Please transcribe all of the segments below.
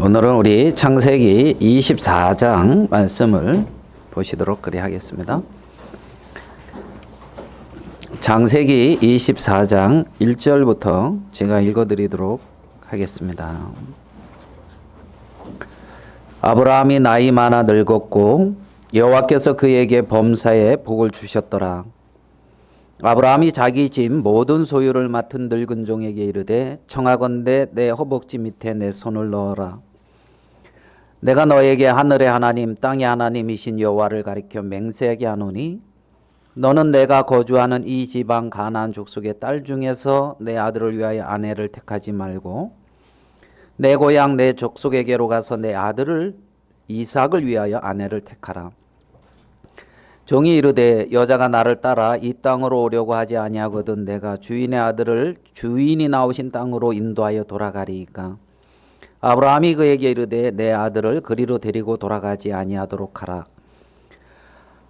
오늘은 우리 창세기 24장 말씀을 보시도록 그리 하겠습니다. 창세기 24장 1절부터 제가 읽어드리도록 하겠습니다. 아브라함이 나이 많아 늙었고 여호와께서 그에게 범사에 복을 주셨더라. 아브라함이 자기 집 모든 소유를 맡은 늙은 종에게 이르되 청하건대 내 허벅지 밑에 내 손을 넣어라. 내가 너에게 하늘의 하나님 땅의 하나님이신 여호와를 가리켜 맹세하게 하노니 너는 내가 거주하는 이 지방 가나안 족속의 딸 중에서 내 아들을 위하여 아내를 택하지 말고 내 고향 내 족속에게로 가서 내 아들을 이삭을 위하여 아내를 택하라. 종이 이르되 여자가 나를 따라 이 땅으로 오려고 하지 아니하거든 내가 주인의 아들을 주인이 나오신 땅으로 인도하여 돌아가리이까. 아브라함이 그에게 이르되 내 아들을 그리로 데리고 돌아가지 아니하도록 하라.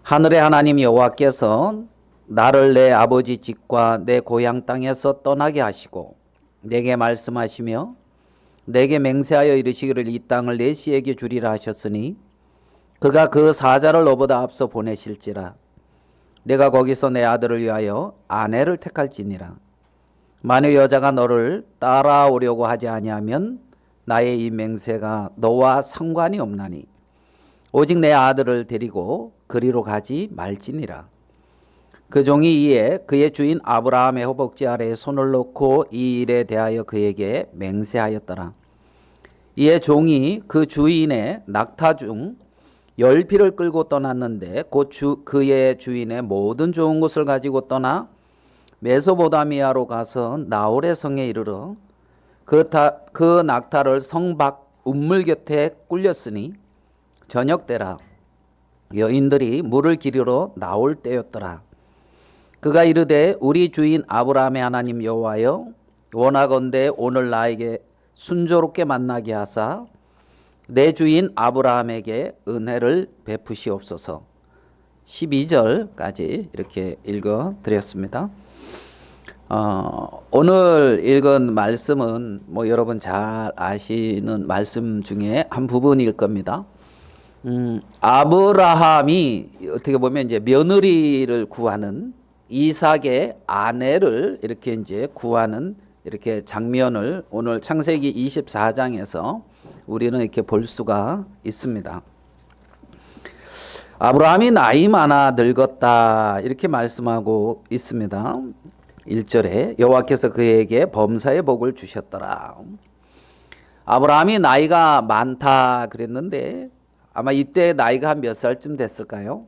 하늘의 하나님 여호와께서 나를 내 아버지 집과 내 고향 땅에서 떠나게 하시고 내게 말씀하시며 내게 맹세하여 이르시기를 이 땅을 내 씨에게 주리라 하셨으니 그가 그 사자를 너보다 앞서 보내실지라. 내가 거기서 내 아들을 위하여 아내를 택할지니라. 만일 여자가 너를 따라오려고 하지 아니하면 나의 이 맹세가 너와 상관이 없나니 오직 내 아들을 데리고 그리로 가지 말지니라. 그 종이 이에 그의 주인 아브라함의 허벅지 아래에 손을 놓고 이 일에 대하여 그에게 맹세하였더라. 이에 종이 그 주인의 낙타 중 10匹를 끌고 떠났는데 곧 그의 주인의 모든 좋은 것을 가지고 떠나 메소보다미아로 가서 나홀의 성에 이르러 그 낙타를 성 밖 운물 곁에 꿀렸으니 저녁 때라. 여인들이 물을 기르러 나올 때였더라. 그가 이르되 우리 주인 아브라함의 하나님 여호와여 원하건대 오늘 나에게 순조롭게 만나게 하사 내 주인 아브라함에게 은혜를 베푸시옵소서. 12절까지 이렇게 읽어 드렸습니다. 오늘 읽은 말씀은 여러분 잘 아시는 말씀 중에 한 부분일 겁니다. 아브라함이 어떻게 보면 이제 며느리를 구하는 이삭의 아내를 이렇게 이제 구하는 이렇게 장면을 오늘 창세기 24장에서 우리는 이렇게 볼 수가 있습니다. 아브라함이 나이 많아 늙었다 이렇게 말씀하고 있습니다. 1절에 여호와께서 그에게 범사의 복을 주셨더라. 아브라함이 나이가 많다 그랬는데 아마 이때 나이가 한 몇 살쯤 됐을까요?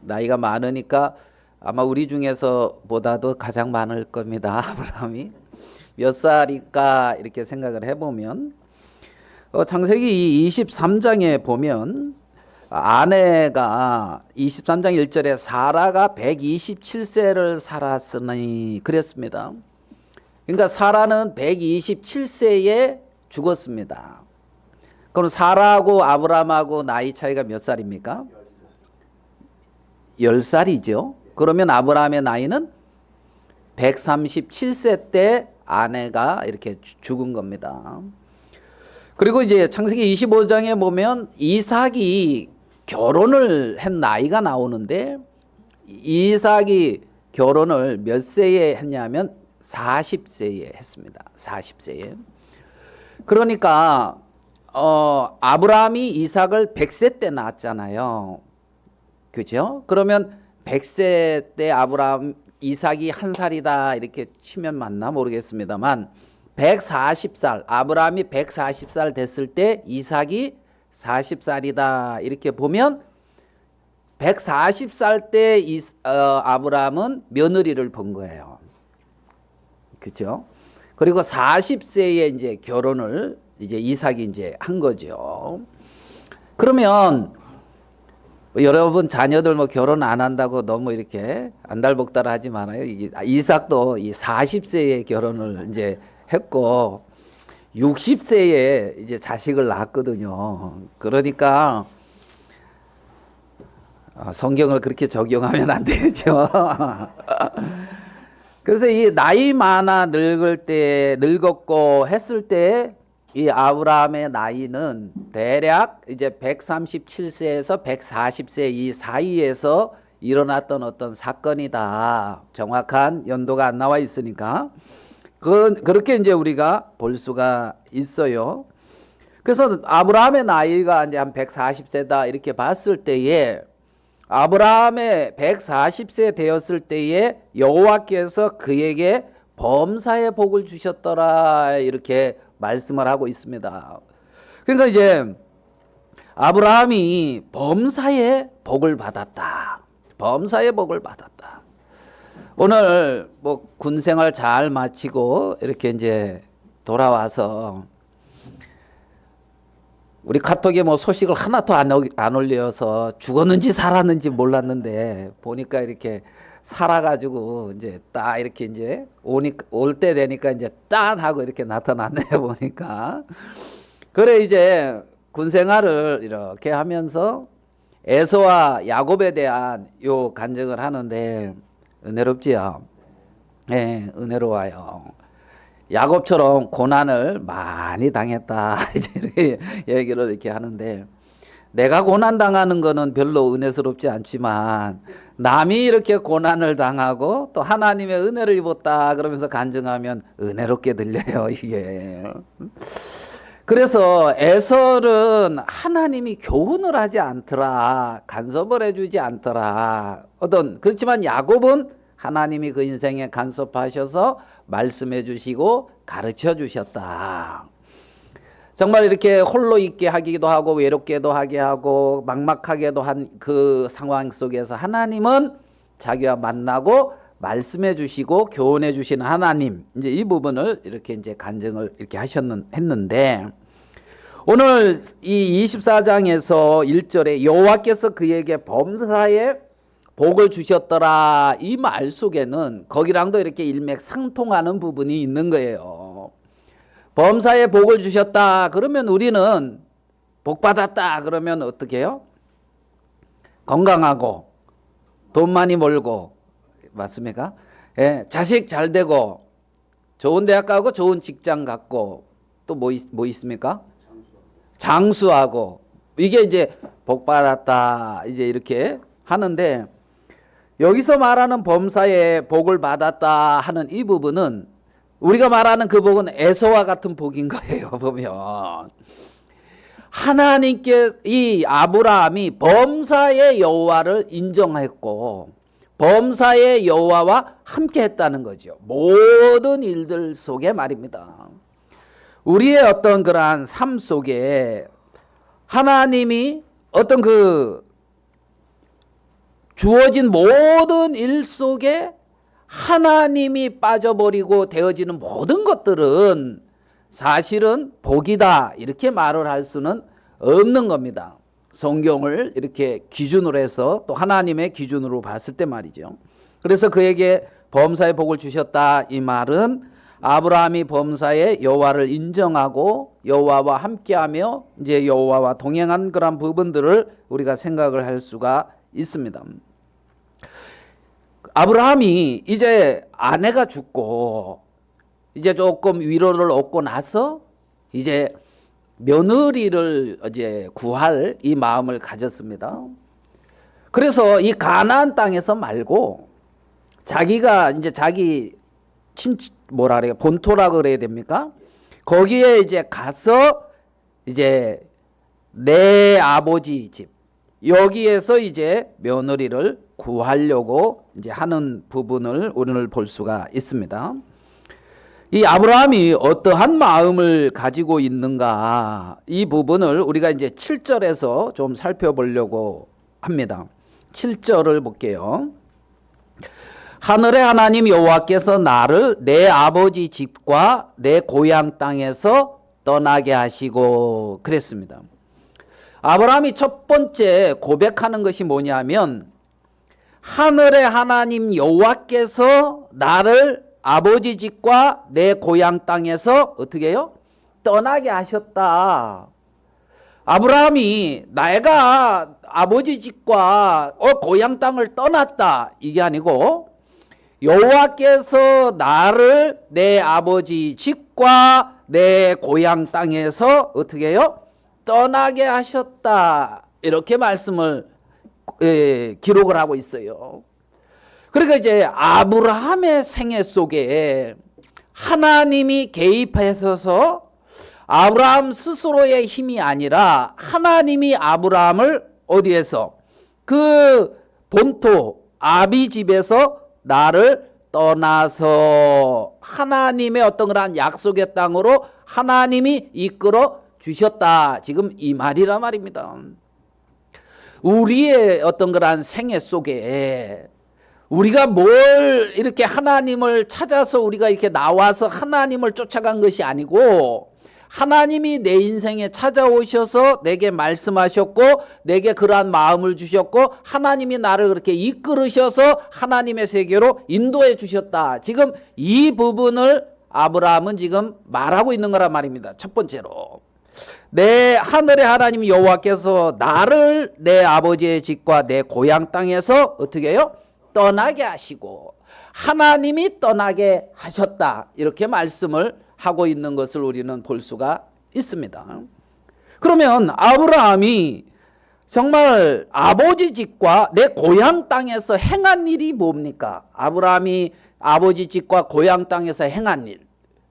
나이가 많으니까 아마 우리 중에서 보다도 가장 많을 겁니다. 아브라함이 몇 살일까 이렇게 생각을 해보면 창세기 23장에 보면 아내가 23장 1절에 사라가 127세를 살았으니 그랬습니다. 그러니까 사라는 127세에 죽었습니다. 그럼 사라하고 아브라함하고 나이 차이가 몇 살입니까? 10살이죠. 그러면 아브라함의 나이는 137세 때 아내가 이렇게 죽은 겁니다. 그리고 이제 창세기 25장에 보면 이삭이 결혼을 한 나이가 나오는데 이삭이 결혼을 몇 세에 했냐면 40세에 했습니다. 40세에. 그러니까 아브라함이 이삭을 100세 때 낳았잖아요. 그죠? 그러면 100세 때 이삭이 한 살이다 이렇게 치면 맞나 모르겠습니다만 140살 아브라함이 140살 됐을 때 이삭이 40살이다 이렇게 보면 140살 때 아브라함은 며느리를 본 거예요. 그렇죠? 그리고 40세에 이제 결혼을 이제 이삭이 이제 한 거죠. 그러면 여러분 자녀들 결혼 안 한다고 너무 이렇게 안달복달 하지 말아요. 이삭도 이 40세에 결혼을 이제 했고 60세에 이제 자식을 낳았거든요. 그러니까 성경을 그렇게 적용하면 안 되죠. 그래서 이 나이 많아 늙었고 했을 때 이 아브라함의 나이는 대략 이제 137세에서 140세 이 사이에서 일어났던 어떤 사건이다. 정확한 연도가 안 나와 있으니까 그렇게 이제 우리가 볼 수가 있어요. 그래서 아브라함의 나이가 이제 한 140세다 이렇게 봤을 때에 아브라함의 140세 되었을 때에 여호와께서 그에게 범사의 복을 주셨더라 이렇게 말씀을 하고 있습니다. 그러니까 이제 아브라함이 범사의 복을 받았다. 범사의 복을 받았다. 오늘 뭐 군생활 잘 마치고 이렇게 이제 돌아와서 우리 카톡에 뭐 소식을 하나도 안 올려서 죽었는지 살았는지 몰랐는데 보니까 이렇게 살아가지고 이제 딱 이렇게 이제 올 때 되니까 이제 짠 하고 이렇게 나타났네 보니까. 그래 이제 군 생활을 이렇게 하면서 에서와 야곱에 대한 요 간증을 하는데 은혜롭지요. 네, 은혜로워요. 야곱처럼 고난을 많이 당했다 이제 이렇게 얘기를 이렇게 하는데 내가 고난 당하는 거는 별로 은혜스럽지 않지만 남이 이렇게 고난을 당하고 또 하나님의 은혜를 입었다 그러면서 간증하면 은혜롭게 들려요 이게. 그래서 에설은 하나님이 교훈을 하지 않더라, 간섭을 해주지 않더라. 그렇지만 야곱은 하나님이 그 인생에 간섭하셔서 말씀해 주시고 가르쳐 주셨다. 정말 이렇게 홀로 있게 하기도 하고 외롭게도 하게 하고 막막하게도 한 그 상황 속에서 하나님은 자기와 만나고 말씀해 주시고 교훈해 주시는 하나님, 이제 이 부분을 이렇게 이제 간증을 이렇게 했는데 오늘 이 24장에서 1절에 여호와께서 그에게 범사의 복을 주셨더라 이 말 속에는 거기랑도 이렇게 일맥상통하는 부분이 있는 거예요. 범사의 복을 주셨다 그러면 우리는 복 받았다 그러면 어떻게 해요? 건강하고 돈 많이 벌고 맞습니까? 예, 자식 잘 되고 좋은 대학 가고 좋은 직장 갖고 또 뭐 있습니까? 장수하고 이게 이제 복 받았다 이제 이렇게 하는데 여기서 말하는 범사의 복을 받았다 하는 이 부분은 우리가 말하는 그 복은 에서와 같은 복인 거예요. 보면 하나님께 이 아브라함이 범사의 여호와를 인정했고 범사의 여호와와 함께 했다는 거죠. 모든 일들 속에 말입니다. 우리의 어떤 그러한 삶 속에 하나님이 어떤 그 주어진 모든 일 속에 하나님이 빠져버리고 되어지는 모든 것들은 사실은 복이다 이렇게 말을 할 수는 없는 겁니다. 성경을 이렇게 기준으로 해서 또 하나님의 기준으로 봤을 때 말이죠. 그래서 그에게 범사의 복을 주셨다 이 말은 아브라함이 범사의 여호와를 인정하고 여호와와 함께하며 이제 여호와와 동행한 그런 부분들을 우리가 생각을 할 수가 있습니다. 아브라함이 이제 아내가 죽고 이제 조금 위로를 얻고 나서 이제 며느리를 이제 구할 이 마음을 가졌습니다. 그래서 이 가나안 땅에서 말고 자기가 이제 자기 뭐라 그래요? 본토라 그래야 됩니까? 거기에 이제 가서 이제 내 아버지 집 여기에서 이제 며느리를 구하려고 이제 하는 부분을 오늘 볼 수가 있습니다. 이 아브라함이 어떠한 마음을 가지고 있는가 이 부분을 우리가 이제 7절에서 좀 살펴보려고 합니다. 7절을 볼게요. 하늘의 하나님 여호와께서 나를 내 아버지 집과 내 고향 땅에서 떠나게 하시고 그랬습니다. 아브라함이 첫 번째 고백하는 것이 뭐냐면 하늘의 하나님 여호와께서 나를 아버지 집과 내 고향 땅에서 어떻게 해요? 떠나게 하셨다. 아브라함이 내가 아버지 집과 고향 땅을 떠났다 이게 아니고 여호와께서 나를 내 아버지 집과 내 고향 땅에서 어떻게 해요? 떠나게 하셨다. 이렇게 말씀을 기록을 하고 있어요. 그러니까 이제 아브라함의 생애 속에 하나님이 개입하셔서 아브라함 스스로의 힘이 아니라 하나님이 아브라함을 어디에서? 그 본토 아비 집에서 나를 떠나서 하나님의 어떤 그런 약속의 땅으로 하나님이 이끌어 주셨다. 지금 이 말이란 말입니다. 우리의 어떤 그런 생애 속에 우리가 뭘 이렇게 하나님을 찾아서 우리가 이렇게 나와서 하나님을 쫓아간 것이 아니고 하나님이 내 인생에 찾아오셔서 내게 말씀하셨고 내게 그러한 마음을 주셨고 하나님이 나를 그렇게 이끌으셔서 하나님의 세계로 인도해 주셨다. 지금 이 부분을 아브라함은 지금 말하고 있는 거란 말입니다. 첫 번째로 내 하늘의 하나님 여호와께서 나를 내 아버지의 집과 내 고향 땅에서 어떻게 해요? 떠나게 하시고 하나님이 떠나게 하셨다. 이렇게 말씀을 하고 있는 것을 우리는 볼 수가 있습니다. 그러면 아브라함이 정말 아버지 집과 내 고향 땅에서 행한 일이 뭡니까? 아브라함이 아버지 집과 고향 땅에서 행한 일.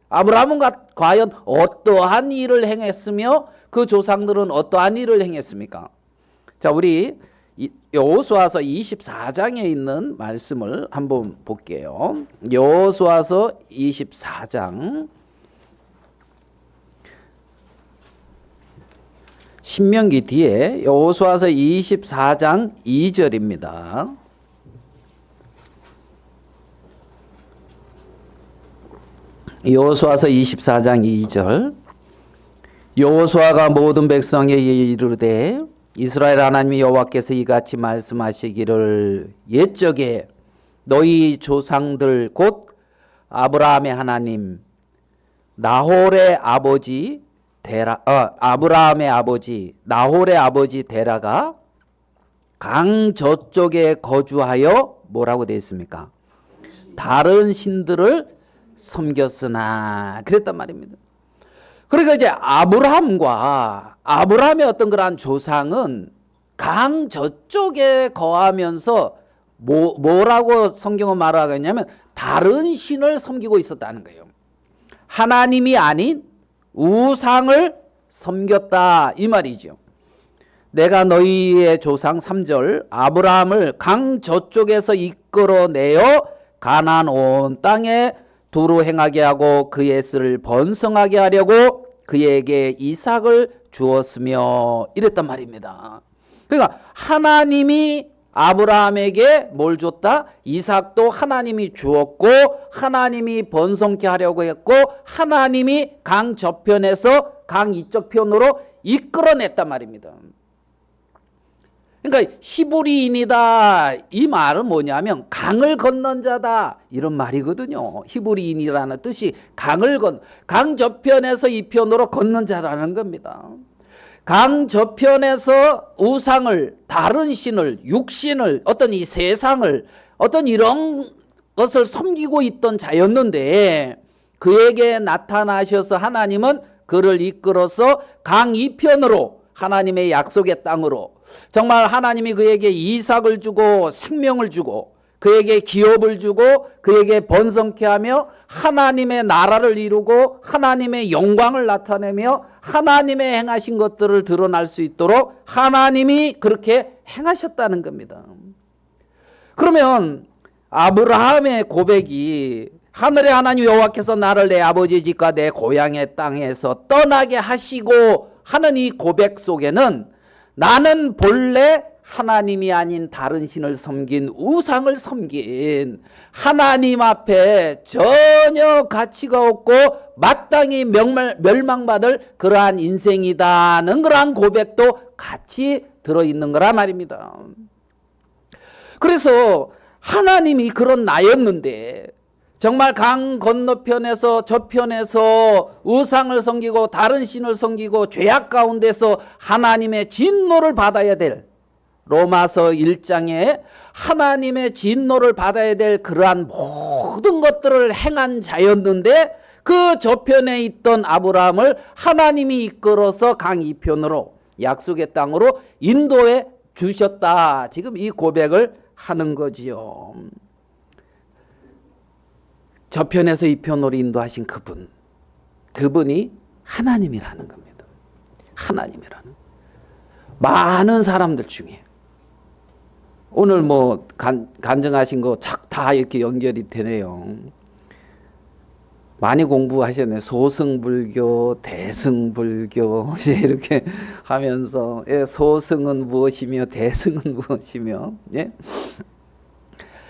아브라함은 과연 어떠한 일을 행했으며 그 조상들은 어떠한 일을 행했습니까? 자, 우리 여호수아서 24장에 있는 말씀을 한번 볼게요. 여호수아서 24장 신명기 뒤에 여호수아서 24장 2절입니다. 여호수아서 24장 2절 여호수아가 모든 백성에게 이르되 이스라엘 하나님 여호와께서 이같이 말씀하시기를 옛적에 너희 조상들 곧 아브라함의 하나님 나홀의 아버지 아브라함의 아버지 나홀의 아버지 데라가 강 저쪽에 거주하여 뭐라고 되어 있습니까? 다른 신들을 섬겼으나 그랬단 말입니다. 그러니까 이제 아브라함의 어떤 그러한 조상은 강 저쪽에 거하면서 뭐라고 성경은 말하겠냐면 다른 신을 섬기고 있었다는 거예요. 하나님이 아닌 우상을 섬겼다 이 말이죠. 내가 너희의 조상 3절 아브라함을 강 저쪽에서 이끌어내어 가나안 온 땅에 두루 행하게 하고 그의 씨를 번성하게 하려고 그에게 이삭을 주었으며 이랬단 말입니다. 그러니까 하나님이 아브라함에게 뭘 줬다? 이삭도 하나님이 주었고 하나님이 번성케 하려고 했고 하나님이 강 저편에서 강 이쪽 편으로 이끌어냈단 말입니다. 그러니까 히브리인이다 이 말은 뭐냐면 강을 건넌 자다 이런 말이거든요. 히브리인이라는 뜻이 강 저편에서 이 편으로 건넌 자라는 겁니다. 강 저편에서 우상을 다른 신을 육신을 어떤 이 세상을 어떤 이런 것을 섬기고 있던 자였는데 그에게 나타나셔서 하나님은 그를 이끌어서 강 이편으로 하나님의 약속의 땅으로 정말 하나님이 그에게 이삭을 주고 생명을 주고 그에게 기업을 주고 그에게 번성케 하며 하나님의 나라를 이루고 하나님의 영광을 나타내며 하나님의 행하신 것들을 드러날 수 있도록 하나님이 그렇게 행하셨다는 겁니다. 그러면 아브라함의 고백이 하늘의 하나님 여호와께서 나를 내 아버지 집과 내 고향의 땅에서 떠나게 하시고 하는 이 고백 속에는 나는 본래 하나님이 아닌 다른 신을 섬긴 우상을 섬긴 하나님 앞에 전혀 가치가 없고 마땅히 멸망받을 그러한 인생이다는 그러한 고백도 같이 들어있는 거란 말입니다. 그래서 하나님이 그런 나였는데 정말 강 건너편에서 저편에서 우상을 섬기고 다른 신을 섬기고 죄악 가운데서 하나님의 진노를 받아야 될 로마서 1장에 하나님의 진노를 받아야 될 그러한 모든 것들을 행한 자였는데 그 저편에 있던 아브라함을 하나님이 이끌어서 강 이편으로 약속의 땅으로 인도해 주셨다. 지금 이 고백을 하는 거지요. 저편에서 이편으로 인도하신 그분이 하나님이라는 겁니다. 하나님이라는. 많은 사람들 중에 오늘 뭐 간증하신 거 다 이렇게 연결이 되네요. 많이 공부하셨네. 소승불교, 대승불교 이렇게 하면서 소승은 무엇이며 대승은 무엇이며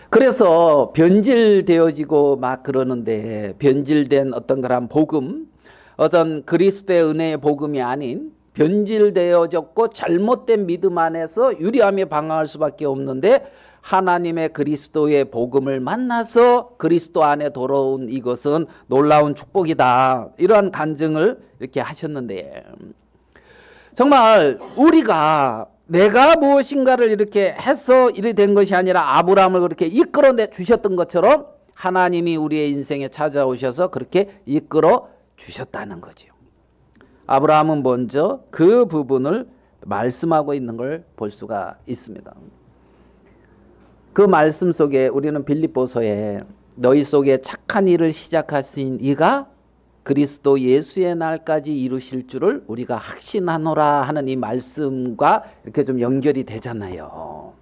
그래서 변질되어지고 막 그러는데 변질된 어떤 그런 복음, 어떤 그리스도의 은혜의 복음이 아닌 변질되어졌고 잘못된 믿음 안에서 유리함에 방황할 수밖에 없는데 하나님의 그리스도의 복음을 만나서 그리스도 안에 돌아온 이것은 놀라운 축복이다. 이러한 간증을 이렇게 하셨는데 정말 우리가 내가 무엇인가를 이렇게 해서 이래 된 것이 아니라 아브라함을 그렇게 이끌어 주셨던 것처럼 하나님이 우리의 인생에 찾아오셔서 그렇게 이끌어 주셨다는 거죠. 아브라함은 먼저 그 부분을 말씀하고 있는 걸 볼 수가 있습니다. 그 말씀 속에 우리는 빌립보서에 너희 속에 착한 일을 시작하신 이가 그리스도 예수의 날까지 이루실 줄을 우리가 확신하노라 하는 이 말씀과 이렇게 좀 연결이 되잖아요.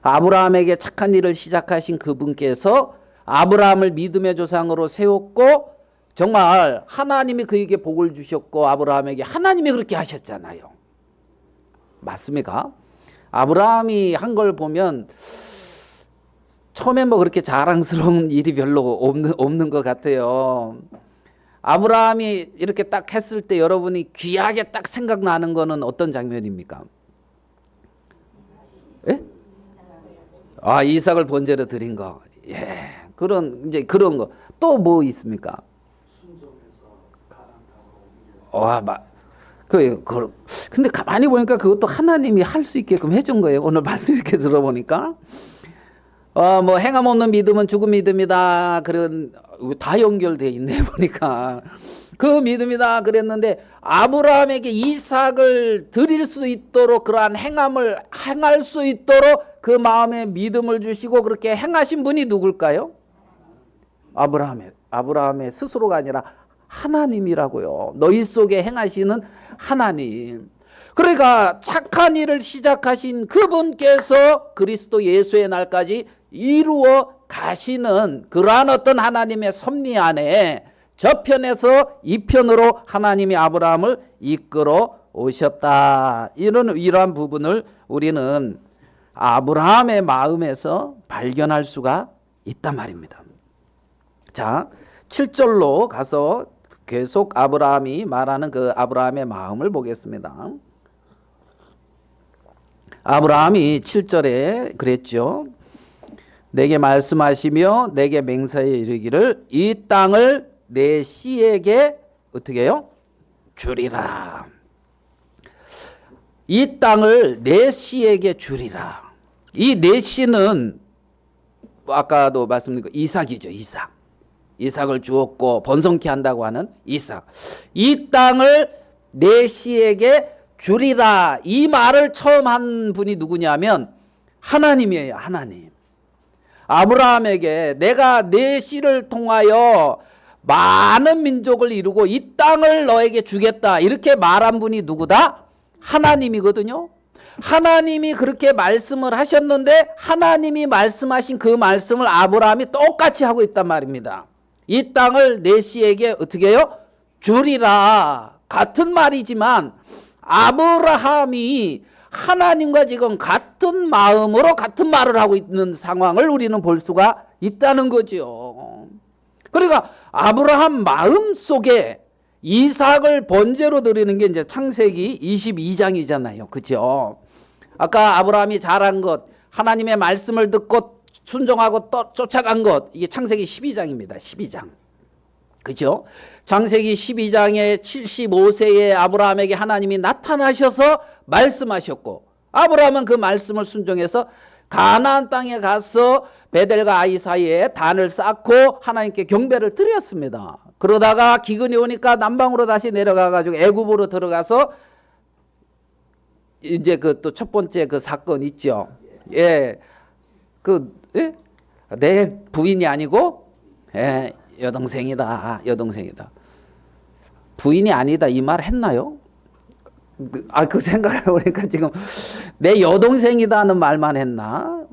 아브라함에게 착한 일을 시작하신 그분께서 아브라함을 믿음의 조상으로 세웠고 정말 하나님이 그에게 복을 주셨고 아브라함에게 하나님이 그렇게 하셨잖아요. 맞습니까? 아브라함이 한 걸 보면 처음에 뭐 그렇게 자랑스러운 일이 별로 없는 것 같아요. 아브라함이 이렇게 딱 했을 때 여러분이 귀하게 딱 생각나는 거는 어떤 장면입니까? 예? 아, 이삭을 번제로 드린 거. 예. 그런 거. 또 뭐 있습니까? 근데 가만히 보니까 그것도 하나님이 할 수 있게끔 해준 거예요. 오늘 말씀 이렇게 들어보니까. 뭐 행함 없는 믿음은 죽은 믿음이다. 그런 다 연결돼 있네 보니까. 그 믿음이다 그랬는데 아브라함에게 이삭을 드릴 수 있도록 그러한 행함을 행할 수 있도록 그 마음에 믿음을 주시고 그렇게 행하신 분이 누굴까요? 아브라함의 스스로가 아니라 하나님이라고요. 너희 속에 행하시는 하나님. 그러니까 착한 일을 시작하신 그분께서 그리스도 예수의 날까지 이루어 가시는 그러한 어떤 하나님의 섭리 안에 저편에서 이편으로 하나님이 아브라함을 이끌어 오셨다. 이러한 부분을 우리는 아브라함의 마음에서 발견할 수가 있단 말입니다. 자, 7절로 가서 계속 아브라함이 말하는 그 아브라함의 마음을 보겠습니다. 아브라함이 7절에 그랬죠. 내게 말씀하시며 내게 맹세하여 이르기를 이 땅을 내 씨에게 어떻게 해요? 주리라. 이 땅을 내 씨에게 주리라. 이 내 씨는 아까도 말씀드린 이삭이죠. 이삭을 주었고 번성케 한다고 하는 이삭. 이 땅을 내 씨에게 주리라. 이 말을 처음 한 분이 누구냐면 하나님이에요. 하나님. 아브라함에게 내가 내 씨를 통하여 많은 민족을 이루고 이 땅을 너에게 주겠다. 이렇게 말한 분이 누구다? 하나님이거든요. 하나님이 그렇게 말씀을 하셨는데 하나님이 말씀하신 그 말씀을 아브라함이 똑같이 하고 있단 말입니다. 이 땅을 내 씨에게 어떻게 해요? 주리라. 같은 말이지만 아브라함이 하나님과 지금 같은 마음으로 같은 말을 하고 있는 상황을 우리는 볼 수가 있다는 거죠. 그러니까 아브라함 마음 속에 이삭을 번제로 드리는 게 이제 창세기 22장이잖아요. 그죠? 아까 아브라함이 잘한 것, 하나님의 말씀을 듣고 순종하고 또 쫓아간 것, 이게 창세기 12장입니다. 12장. 그죠? 창세기 12장에 75세의 아브라함에게 하나님이 나타나셔서 말씀하셨고 아브라함은 그 말씀을 순종해서 가나안 땅에 가서 베델과 아이 사이에 단을 쌓고 하나님께 경배를 드렸습니다. 그러다가 기근이 오니까 남방으로 다시 내려가 가지고 애굽으로 들어가서 이제 그 또 첫 번째 그 사건 있죠. 예. 예? 내 부인이 아니고 예, 여동생이다. 부인이 아니다 이 말 했나요? 그 생각해 보니까 지금 내 여동생이다는 말만 했나?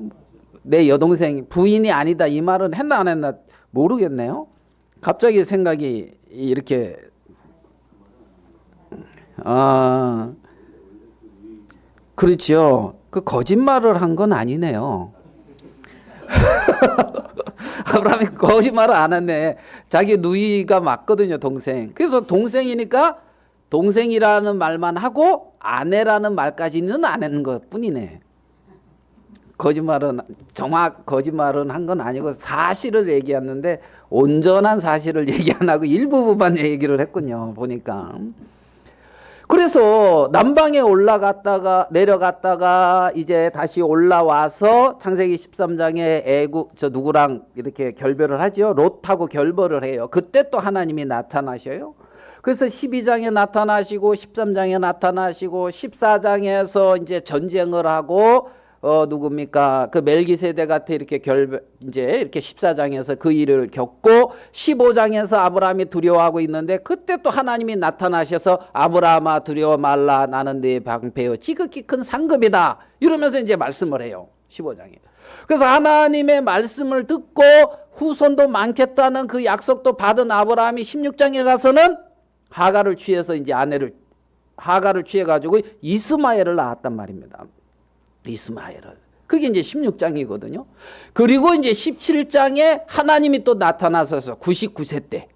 내 여동생 부인이 아니다 이 말은 했나 안 했나 모르겠네요. 갑자기 생각이 이렇게 그렇죠. 그 거짓말을 한 건 아니네요. 아브라함이 거짓말을 안 했네. 자기 누이가 맞거든요, 동생. 그래서 동생이니까 동생이라는 말만 하고 아내라는 말까지는 안 하는 것 뿐이네. 거짓말은 한 건 아니고 사실을 얘기했는데 온전한 사실을 얘기 안 하고 일부분만 얘기를 했군요. 보니까. 그래서 남방에 올라갔다가 내려갔다가 이제 다시 올라와서 창세기 13장에 애굽 누구랑 이렇게 결별을 하죠. 롯하고 결별을 해요. 그때 또 하나님이 나타나셔요. 그래서 12장에 나타나시고 13장에 나타나시고 14장에서 이제 전쟁을 하고 누굽니까? 그 멜기세덱한테 이렇게 이제 이렇게 14장에서 그 일을 겪고 15장에서 아브라함이 두려워하고 있는데 그때 또 하나님이 나타나셔서 아브라함아 두려워 말라 나는 네 방패요 지극히 큰 상급이다 이러면서 이제 말씀을 해요. 15장에. 그래서 하나님의 말씀을 듣고 후손도 많겠다는 그 약속도 받은 아브라함이 16장에 가서는 하가를 취해서 이제 하가를 취해 가지고 이스마엘을 낳았단 말입니다. 이스마엘을. 그게 이제 16장이거든요. 그리고 이제 17장에 하나님이 또 나타나셔서 99세 때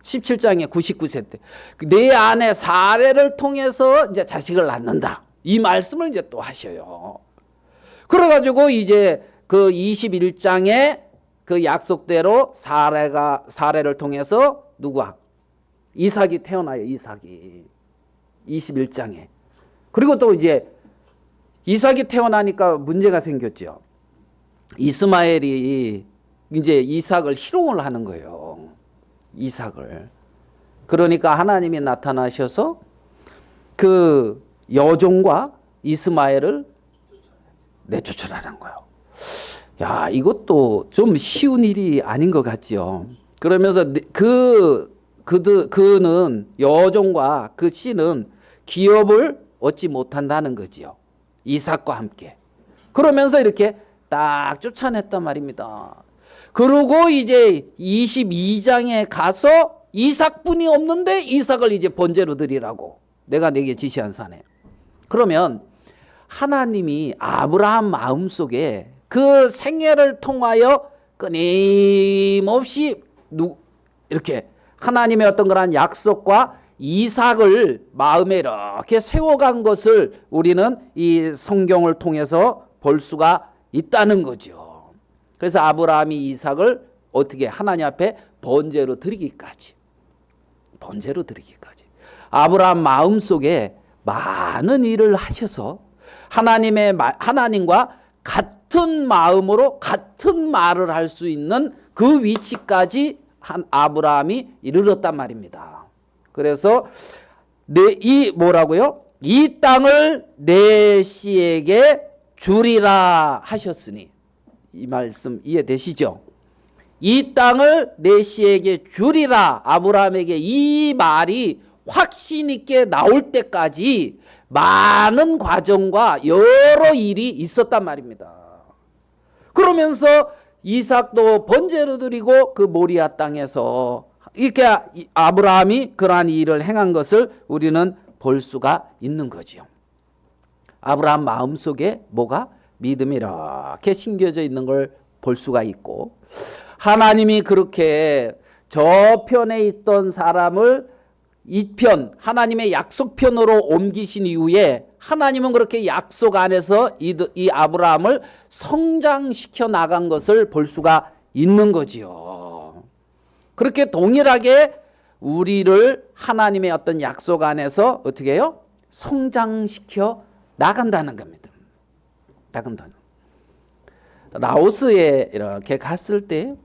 17장에 99세 때 내 아내 사레를 통해서 이제 자식을 낳는다. 이 말씀을 이제 또 하셔요. 그래가지고 이제 그 21장에 그 약속대로 사레를 통해서 누구야? 이삭이 태어나요. 이삭이 21장에. 그리고 또 이제 이삭이 태어나니까 문제가 생겼죠. 이스마엘이 이제 이삭을 희롱을 하는 거예요. 이삭을. 그러니까 하나님이 나타나셔서 그 여종과 이스마엘을 내쫓으라는 거예요. 야, 이것도 좀 쉬운 일이 아닌 것 같죠. 그러면서 그는 여종과 그 씨는 기업을 얻지 못한다는 거지요. 이삭과 함께. 그러면서 이렇게 딱 쫓아냈단 말입니다. 그리고 이제 22장에 가서 이삭뿐이 없는데 이삭을 이제 번제로 드리라고 내가 네게 지시한 사네. 그러면 하나님이 아브라함 마음속에 그 생애를 통하여 끊임없이 이렇게 하나님의 어떤 그런 약속과 이삭을 마음에 이렇게 세워간 것을 우리는 이 성경을 통해서 볼 수가 있다는 거죠. 그래서 아브라함이 이삭을 어떻게 하나님 앞에 번제로 드리기까지 아브라함 마음속에 많은 일을 하셔서 하나님과 같은 마음으로 같은 말을 할 수 있는 그 위치까지 아브라함이 이르렀단 말입니다. 그래서 뭐라고요? 이 땅을 내 씨에게 주리라 하셨으니 이 말씀 이해되시죠? 이 땅을 내 씨에게 주리라 아브라함에게 이 말이 확신 있게 나올 때까지 많은 과정과 여러 일이 있었단 말입니다. 그러면서 이삭도 번제로 드리고 그 모리아 땅에서 이렇게 아브라함이 그러한 일을 행한 것을 우리는 볼 수가 있는 거죠. 아브라함 마음속에 뭐가? 믿음이 이렇게 심겨져 있는 걸 볼 수가 있고 하나님이 그렇게 저편에 있던 사람을 이편 하나님의 약속편으로 옮기신 이후에 하나님은 그렇게 약속 안에서 이 아브라함을 성장시켜 나간 것을 볼 수가 있는 거지요. 그렇게 동일하게 우리를 하나님의 어떤 약속 안에서 어떻게 해요? 성장시켜 나간다는 겁니다. 나간다는. 라오스에 이렇게 갔을 때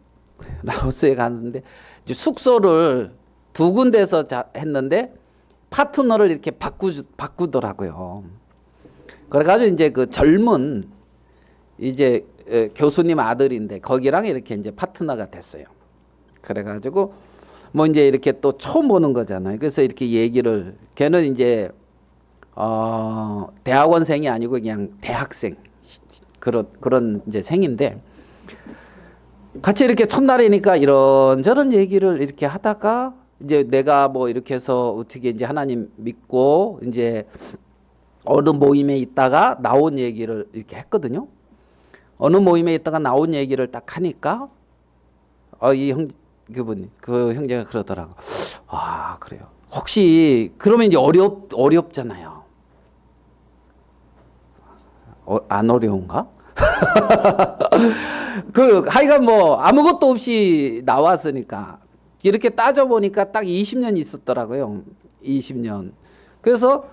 라오스에 갔는데 이제 숙소를 두 군데서 했는데 파트너를 이렇게 바꾸더라고요. 그래가지고 이제 그 젊은 이제 교수님 아들인데 거기랑 이렇게 이제 파트너가 됐어요. 그래가지고 뭐 이제 이렇게 또 처음 보는 거잖아요. 그래서 이렇게 얘기를 걔는 이제 대학원생이 아니고 그냥 대학생 그런 이제 생인데 같이 이렇게 첫날이니까 이런저런 얘기를 이렇게 하다가 이제 내가 뭐 이렇게 해서 어떻게 이제 하나님 믿고 이제 어느 모임에 있다가 나온 얘기를 이렇게 했거든요. 어느 모임에 있다가 나온 얘기를 딱 하니까 그 형제가 그러더라고. 아, 그래요. 혹시 그러면 이제 어렵잖아요. 안 어려운가? 하여간 뭐 아무것도 없이 나왔으니까 이렇게 따져보니까 딱 20년 있었더라고요. 20년. 그래서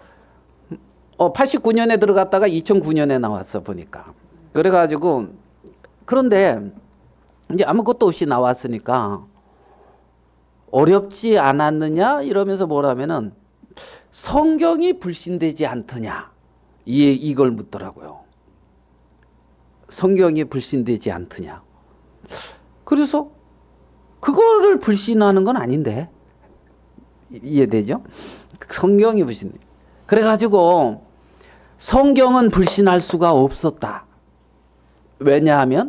89년에 들어갔다가 2009년에 나왔어 보니까. 그래가지고 그런데 이제 아무것도 없이 나왔으니까 어렵지 않았느냐 이러면서 뭐라면은 성경이 불신되지 않더냐 이걸 묻더라고요. 성경이 불신되지 않더냐. 그래서 그거를 불신하는 건 아닌데 이해되죠? 성경이 불신. 그래가지고 성경은 불신할 수가 없었다. 왜냐하면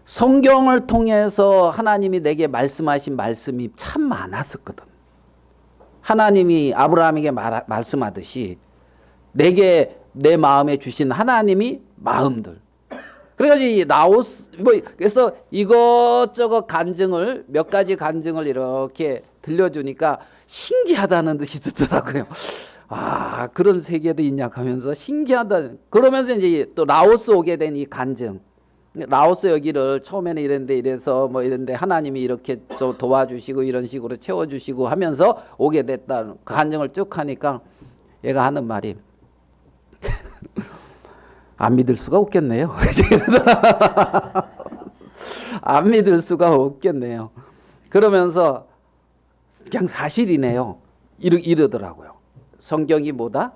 성경을 통해서 하나님이 내게 말씀하신 말씀이 참 많았었거든. 하나님이 아브라함에게 말씀하듯이 내게 내 마음에 주신 하나님이 마음들. 그래가지고 그래서 이것저것 간증을 몇 가지 간증을 이렇게 들려주니까 신기하다는 듯이 듣더라고요. 아, 그런 세계도 있냐 하면서 신기하다. 그러면서 이제 또 라오스 오게 된 이 간증. 라오스 여기를 처음에는 이랬는데 이래서 뭐 이랬는데 하나님이 이렇게 도와주시고 이런 식으로 채워주시고 하면서 오게 됐다. 그 간증을 쭉 하니까 얘가 하는 말이 안 믿을 수가 없겠네요. 안 믿을 수가 없겠네요. 그러면서 그냥 사실이네요. 이러더라고요. 성경이 뭐다?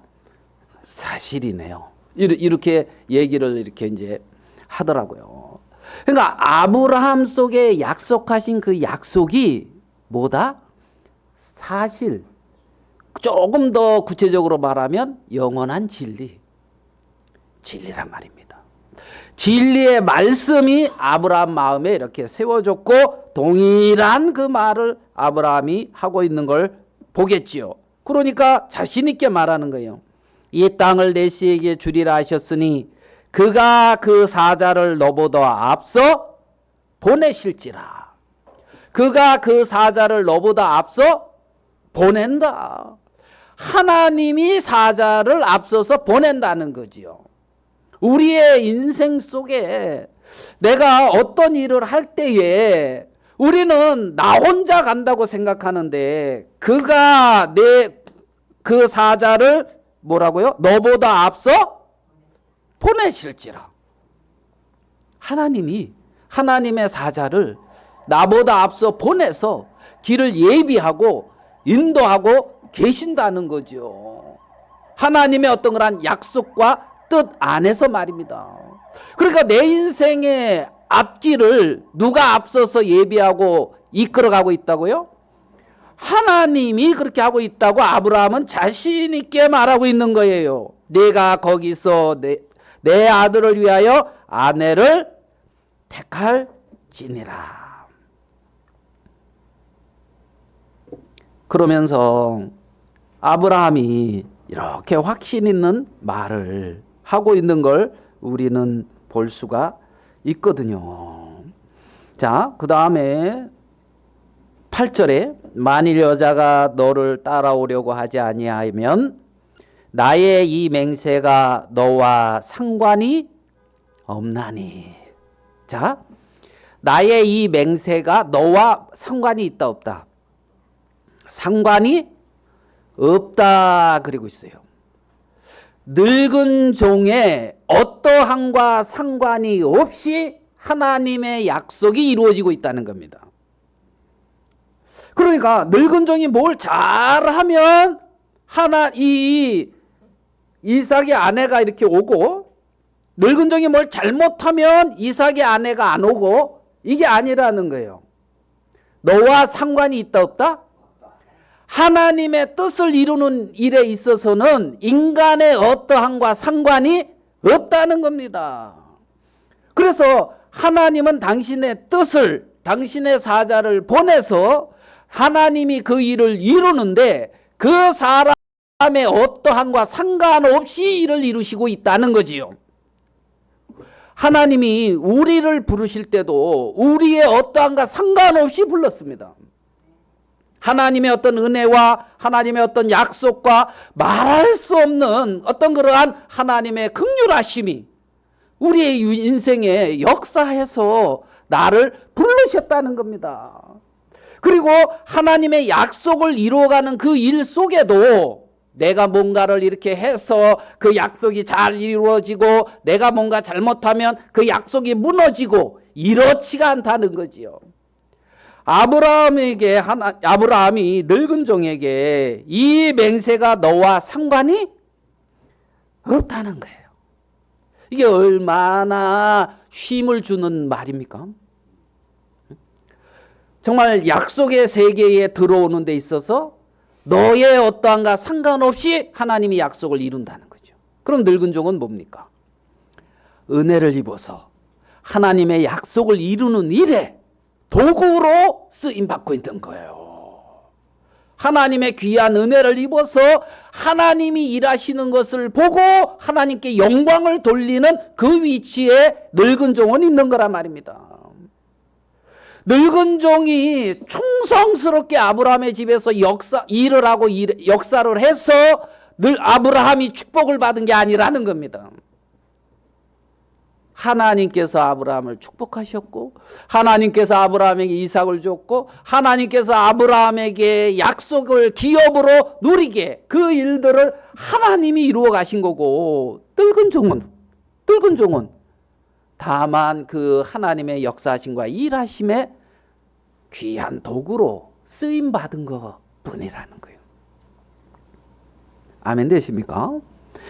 사실이네요. 이렇게 얘기를 이렇게 이제 하더라고요. 그러니까 아브라함 속에 약속하신 그 약속이 뭐다? 사실. 조금 더 구체적으로 말하면 영원한 진리란 말입니다. 진리의 말씀이 아브라함 마음에 이렇게 세워졌고 동일한 그 말을 아브라함이 하고 있는 걸 보겠지요. 그러니까 자신 있게 말하는 거예요. 이 땅을 내 씨에게 주리라 하셨으니 그가 그 사자를 너보다 앞서 보내실지라. 그가 그 사자를 너보다 앞서 보낸다. 하나님이 사자를 앞서서 보낸다는 거지요. 우리의 인생 속에 내가 어떤 일을 할 때에 우리는 나 혼자 간다고 생각하는데 그가 그 사자를 뭐라고요? 너보다 앞서 보내실지라. 하나님이 하나님의 사자를 나보다 앞서 보내서 길을 예비하고 인도하고 계신다는 거죠. 하나님의 어떤 그런 약속과 뜻 안에서 말입니다. 그러니까 내 인생의 앞길을 누가 앞서서 예비하고 이끌어가고 있다고요? 하나님이 그렇게 하고 있다고 아브라함은 자신 있게 말하고 있는 거예요. 내가 거기서 내 아들을 위하여 아내를 택할지니라. 그러면서 아브라함이 이렇게 확신 있는 말을 하고 있는 걸 우리는 볼 수가 있거든요. 자, 그 다음에 8절에 만일 여자가 너를 따라오려고 하지 아니하면 나의 이 맹세가 너와 상관이 없나니. 자, 나의 이 맹세가 너와 상관이 있다 없다? 상관이 없다 그리고 있어요. 늙은 종에 어떠함과 상관이 없이 하나님의 약속이 이루어지고 있다는 겁니다. 그러니까 늙은 종이 뭘 잘하면 이삭의 아내가 이렇게 오고, 늙은 종이 뭘 잘못하면 이삭의 아내가 안 오고, 이게 아니라는 거예요. 너와 상관이 있다 없다? 하나님의 뜻을 이루는 일에 있어서는 인간의 어떠함과 상관이 없다는 겁니다. 그래서 하나님은 당신의 뜻을, 당신의 사자를 보내서 하나님이 그 일을 이루는데 그 사람의 어떠함과 상관없이 일을 이루시고 있다는 거지요. 하나님이 우리를 부르실 때도 우리의 어떠함과 상관없이 불렀습니다. 하나님의 어떤 은혜와 하나님의 어떤 약속과 말할 수 없는 어떤 그러한 하나님의 긍휼하심이 우리의 인생에 역사해서 나를 부르셨다는 겁니다. 그리고 하나님의 약속을 이루어가는 그 일 속에도 내가 뭔가를 이렇게 해서 그 약속이 잘 이루어지고 내가 뭔가 잘못하면 그 약속이 무너지고 이렇지가 않다는 거지요. 아브라함이 늙은 종에게 이 맹세가 너와 상관이 없다는 거예요. 이게 얼마나 쉼을 주는 말입니까? 정말 약속의 세계에 들어오는 데 있어서 너의 어떠함과 상관없이 하나님이 약속을 이룬다는 거죠. 그럼 늙은 종은 뭡니까? 은혜를 입어서 하나님의 약속을 이루는 일에 도구로 쓰임받고 있는 거예요. 하나님의 귀한 은혜를 입어서 하나님이 일하시는 것을 보고 하나님께 영광을 돌리는 그 위치에 늙은 종은 있는 거란 말입니다. 늙은 종이 충성스럽게 아브라함의 집에서 일을 하고 역사를 해서 늘 아브라함이 축복을 받은 게 아니라는 겁니다. 하나님께서 아브라함을 축복하셨고 하나님께서 아브라함에게 이삭을 줬고 하나님께서 아브라함에게 약속을 기업으로 누리게 그 일들을 하나님이 이루어 가신 거고, 늙은 종은 다만 그 하나님의 역사하심과 일하심에 귀한 도구로 쓰임 받은 것 뿐이라는 거예요. 아멘 되십니까?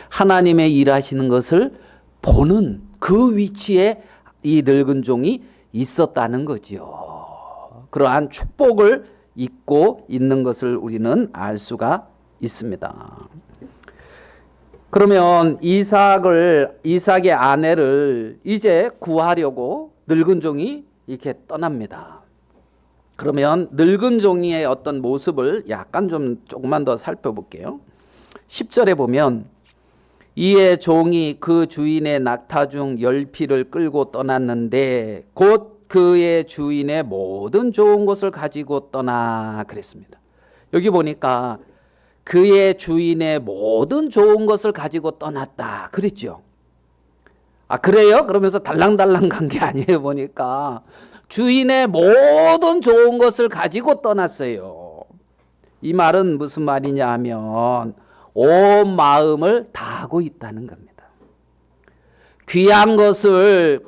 하나님의 일하시는 것을 보는 그 위치에 이 늙은 종이 있었다는 거지요. 그러한 축복을 잊고 있는 것을 우리는 알 수가 있습니다. 그러면 이삭의 아내를 이제 구하려고 늙은 종이 이렇게 떠납니다. 그러면 늙은 종이의 어떤 모습을 약간 조금만 더 살펴볼게요. 10절에 보면 이에 종이 그 주인의 낙타 중 10匹를 끌고 떠났는데 곧 그의 주인의 모든 좋은 것을 가지고 떠나 그랬습니다. 여기 보니까 그의 주인의 모든 좋은 것을 가지고 떠났다 그랬죠. 아 그래요? 그러면서 달랑달랑 간 게 아니에요. 보니까 주인의 모든 좋은 것을 가지고 떠났어요. 이 말은 무슨 말이냐 하면 온 마음을 다하고 있다는 겁니다. 귀한 것을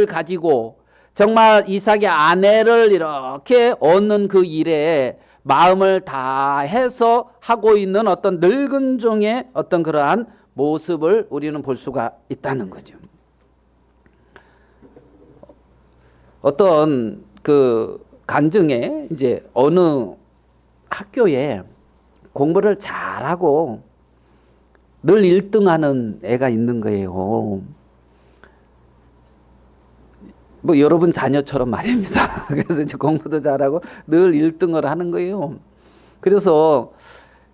가지고 정말 이삭의 아내를 이렇게 얻는 그 일에 마음을 다해서 하고 있는 어떤 늙은 종의 어떤 그러한 모습을 우리는 볼 수가 있다는 거죠. 어떤 그 간증에 이제 어느 학교에 공부를 잘하고 늘 1등하는 애가 있는 거예요. 뭐 여러분 자녀처럼 말입니다. 그래서 이제 공부도 잘하고 늘 1등을 하는 거예요. 그래서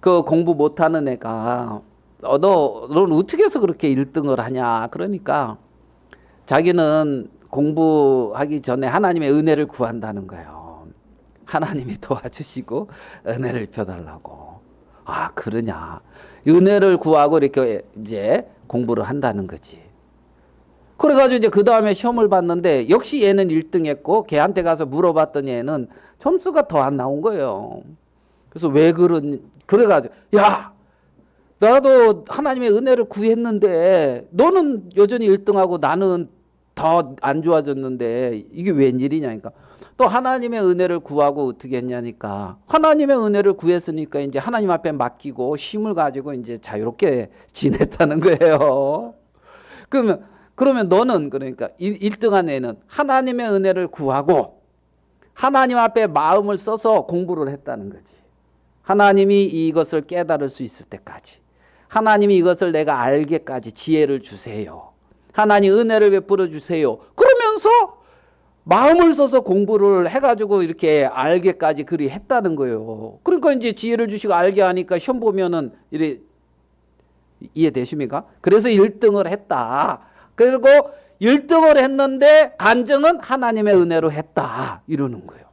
그 공부 못하는 애가 넌 어떻게 해서 그렇게 1등을 하냐. 그러니까 자기는 공부하기 전에 하나님의 은혜를 구한다는 거예요. 하나님이 도와주시고 은혜를 펴달라고. 아 그러냐. 은혜를 구하고 이렇게 이제 공부를 한다는 거지. 그래가지고 이제 그 다음에 시험을 봤는데 역시 얘는 1등 했고 걔한테 가서 물어봤더니 얘는 점수가 더 안 나온 거예요. 그래서 왜 그래가지고 야 나도 하나님의 은혜를 구했는데 너는 여전히 1등하고 나는 더 안 좋아졌는데 이게 웬일이냐니까. 또 하나님의 은혜를 구하고 어떻게 했냐니까. 하나님의 은혜를 구했으니까 이제 하나님 앞에 맡기고 힘을 가지고 이제 자유롭게 지냈다는 거예요. 그러면 너는 그러니까 1등한 애는 하나님의 은혜를 구하고 하나님 앞에 마음을 써서 공부를 했다는 거지. 하나님이 이것을 깨달을 수 있을 때까지, 하나님이 이것을 내가 알게까지 지혜를 주세요. 하나님 은혜를 베풀어 주세요. 그러면서 마음을 써서 공부를 해가지고 이렇게 알게까지 그리 했다는 거예요. 그러니까 이제 지혜를 주시고 알게 하니까 시험 보면은 이래 이해되십니까? 그래서 1등을 했다. 그리고 1등을 했는데 간증은 하나님의 은혜로 했다. 이러는 거예요.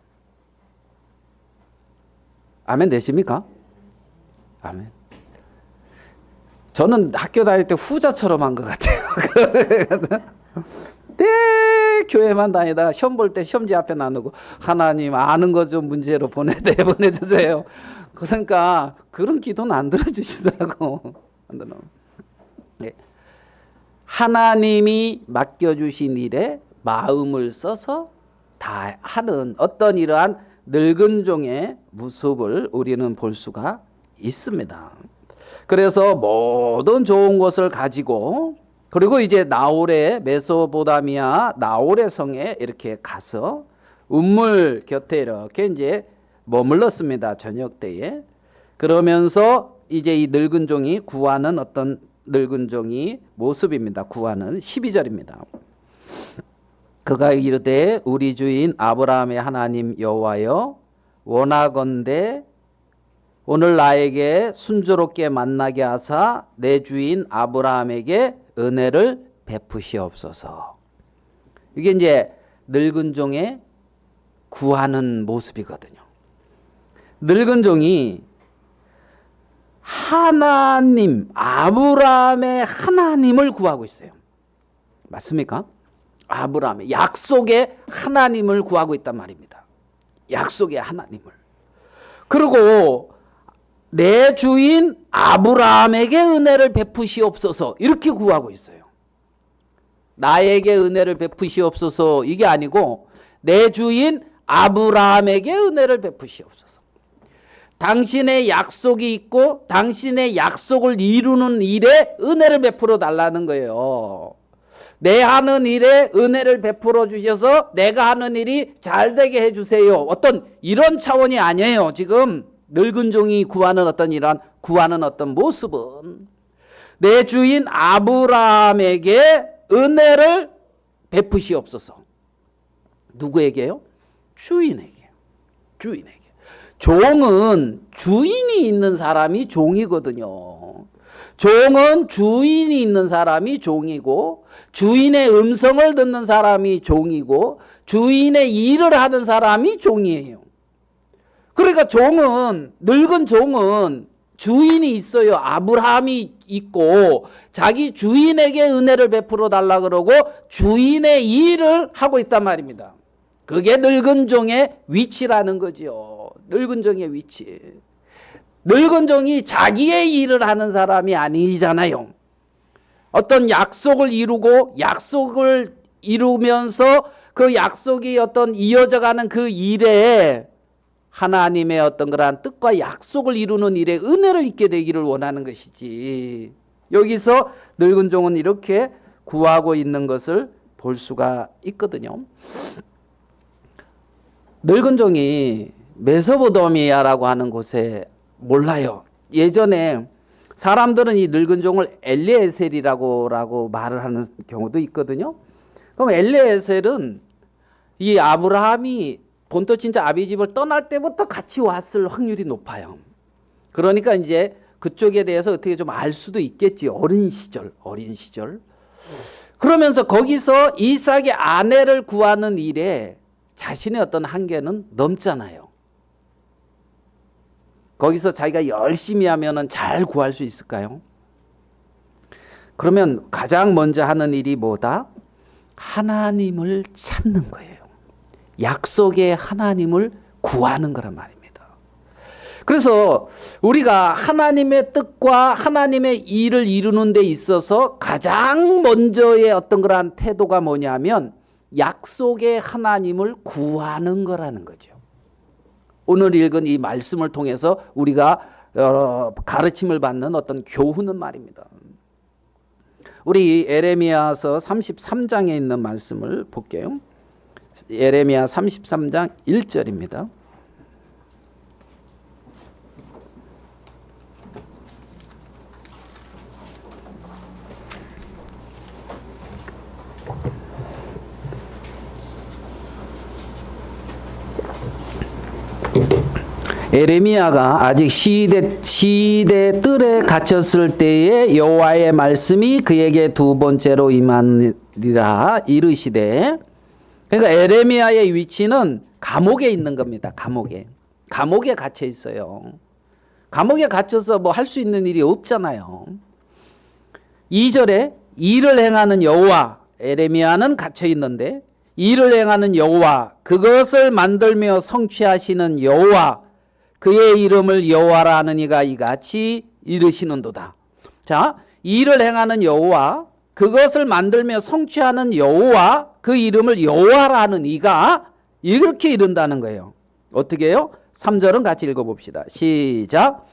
아멘 되십니까? 아멘. 저는 학교 다닐 때 후자처럼 한 것 같아요. 네, 교회만 다니다가 시험 볼 때 시험지 앞에 나누고 하나님 아는 거 좀 문제로 보내주세요. 그러니까 그런 기도는 안 들어주시더라고. 네. 하나님이 맡겨주신 일에 마음을 써서 다 하는 어떤 이러한 늙은 종의 모습을 우리는 볼 수가 있습니다. 그래서 모든 좋은 것을 가지고 그리고 이제 나홀의 메소포타미아 나홀의 성에 이렇게 가서 운물 곁에 이렇게 이제 머물렀습니다. 저녁 때에. 그러면서 이제 이 늙은 종이 구하는 어떤 늙은 종이 모습입니다. 구하는 12절입니다. 그가 이르되 우리 주인 아브라함의 하나님 여호와여 원하건대 오늘 나에게 순조롭게 만나게 하사 내 주인 아브라함에게 은혜를 베푸시옵소서. 이게 이제 늙은 종의 구하는 모습이거든요. 늙은 종이 하나님, 아브라함의 하나님을 구하고 있어요. 맞습니까? 아브라함의 약속의 하나님을 구하고 있단 말입니다. 약속의 하나님을. 그리고 내 주인 아브라함에게 은혜를 베푸시옵소서 이렇게 구하고 있어요. 나에게 은혜를 베푸시옵소서 이게 아니고 내 주인 아브라함에게 은혜를 베푸시옵소서. 당신의 약속이 있고 당신의 약속을 이루는 일에 은혜를 베풀어 달라는 거예요. 내 하는 일에 은혜를 베풀어 주셔서 내가 하는 일이 잘 되게 해주세요. 어떤 이런 차원이 아니에요. 지금 늙은 종이 구하는 어떤 이런 구하는 어떤 모습은 내 주인 아브라함에게 은혜를 베푸시옵소서. 누구에게요? 주인에게. 주인에게. 종은 주인이 있는 사람이 종이거든요. 종은 주인이 있는 사람이 종이고 주인의 음성을 듣는 사람이 종이고 주인의 일을 하는 사람이 종이에요. 그러니까 종은 늙은 종은 주인이 있어요. 아브라함이 있고 자기 주인에게 은혜를 베풀어 달라 그러고 주인의 일을 하고 있단 말입니다. 그게 늙은 종의 위치라는 거지요. 늙은 종의 위치. 늙은 종이 자기의 일을 하는 사람이 아니잖아요. 어떤 약속을 이루고 약속을 이루면서 그 약속이 어떤 이어져가는 그 일에 하나님의 어떤 그러한 뜻과 약속을 이루는 일에 은혜를 입게 되기를 원하는 것이지. 여기서 늙은 종은 이렇게 구하고 있는 것을 볼 수가 있거든요. 늙은 종이 메소포타미아라고 하는 곳에 몰라요. 예전에 사람들은 이 늙은 종을 엘리에셀이라고 말을 하는 경우도 있거든요. 그럼 엘리에셀은 이 아브라함이 본토 친자 아비 집을 떠날 때부터 같이 왔을 확률이 높아요. 그러니까 이제 그쪽에 대해서 어떻게 좀 알 수도 있겠지. 어린 시절. 그러면서 거기서 이삭의 아내를 구하는 일에 자신의 어떤 한계는 넘잖아요. 거기서 자기가 열심히 하면은 잘 구할 수 있을까요? 그러면 가장 먼저 하는 일이 뭐다? 하나님을 찾는 거예요. 약속의 하나님을 구하는 거란 말입니다. 그래서 우리가 하나님의 뜻과 하나님의 일을 이루는 데 있어서 가장 먼저의 어떤 그러한 태도가 뭐냐면 약속의 하나님을 구하는 거라는 거죠. 오늘 읽은 이 말씀을 통해서 우리가 가르침을 받는 어떤 교훈은 말입니다. 우리 에레미야서 33장에 있는 말씀을 볼게요. 에레미야 33장 1절입니다. 에레미야가 아직 시대 뜰에 갇혔을 때에 여호와의 말씀이 그에게 두 번째로 임하니라 이르시되, 그러니까 에레미야의 위치는 감옥에 있는 겁니다. 감옥에 갇혀 있어요. 감옥에 갇혀서 뭐 할 수 있는 일이 없잖아요. 2절에 일을 행하는 여호와, 에레미야는 갇혀 있는데 일을 행하는 여호와, 그것을 만들며 성취하시는 여호와, 그의 이름을 여호와라 하는 이가 이같이 이르시는도다. 자, 일을 행하는 여호와, 그것을 만들며 성취하는 여호와, 그 이름을 여호와라 하는 이가 이렇게 이른다는 거예요. 어떻게 해요? 3절은 같이 읽어봅시다. 시작.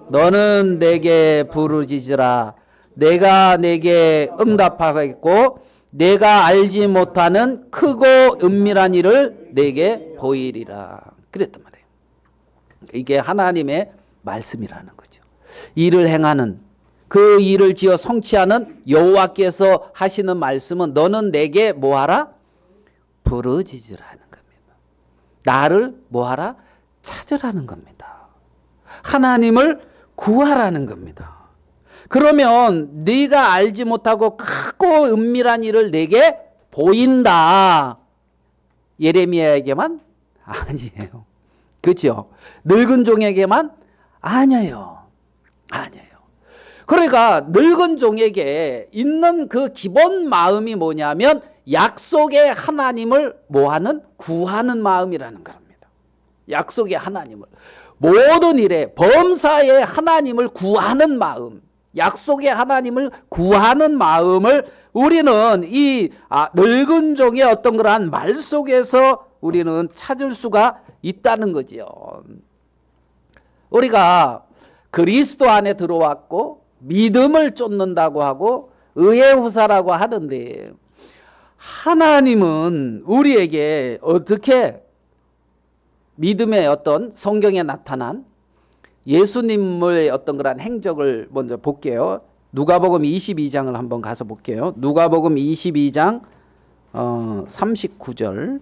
너는 내게 부르짖으라. 내가 내게 응답하겠고 내가 알지 못하는 크고 은밀한 일을 내게 보이리라. 그랬단 말이에요. 이게 하나님의 말씀이라는 거죠. 일을 행하는, 그 일을 지어 성취하는 여호와께서 하시는 말씀은 너는 내게 뭐하라? 부르짖으라는 겁니다. 나를 뭐하라? 찾으라는 겁니다. 하나님을 구하라는 겁니다. 그러면 네가 알지 못하고 크고 은밀한 일을 내게 보인다. 예레미야에게만? 아니에요. 그렇죠? 늙은 종에게만? 아니에요. 아니에요. 그러니까 늙은 종에게 있는 그 기본 마음이 뭐냐면 약속의 하나님을 뭐하는? 구하는 마음이라는 겁니다. 약속의 하나님을. 모든 일에 범사의 하나님을 구하는 마음, 약속의 하나님을 구하는 마음을 우리는 이 늙은 종의 어떤 그러한 말 속에서 우리는 찾을 수가 있다는 거지요. 우리가 그리스도 안에 들어왔고 믿음을 쫓는다고 하고 의의 후사라고 하는데, 하나님은 우리에게 어떻게 믿음의 어떤 성경에 나타난 예수님의 어떤 그런 행적을 먼저 볼게요. 누가복음 22장을 한번 가서 볼게요. 누가복음 22장 39절.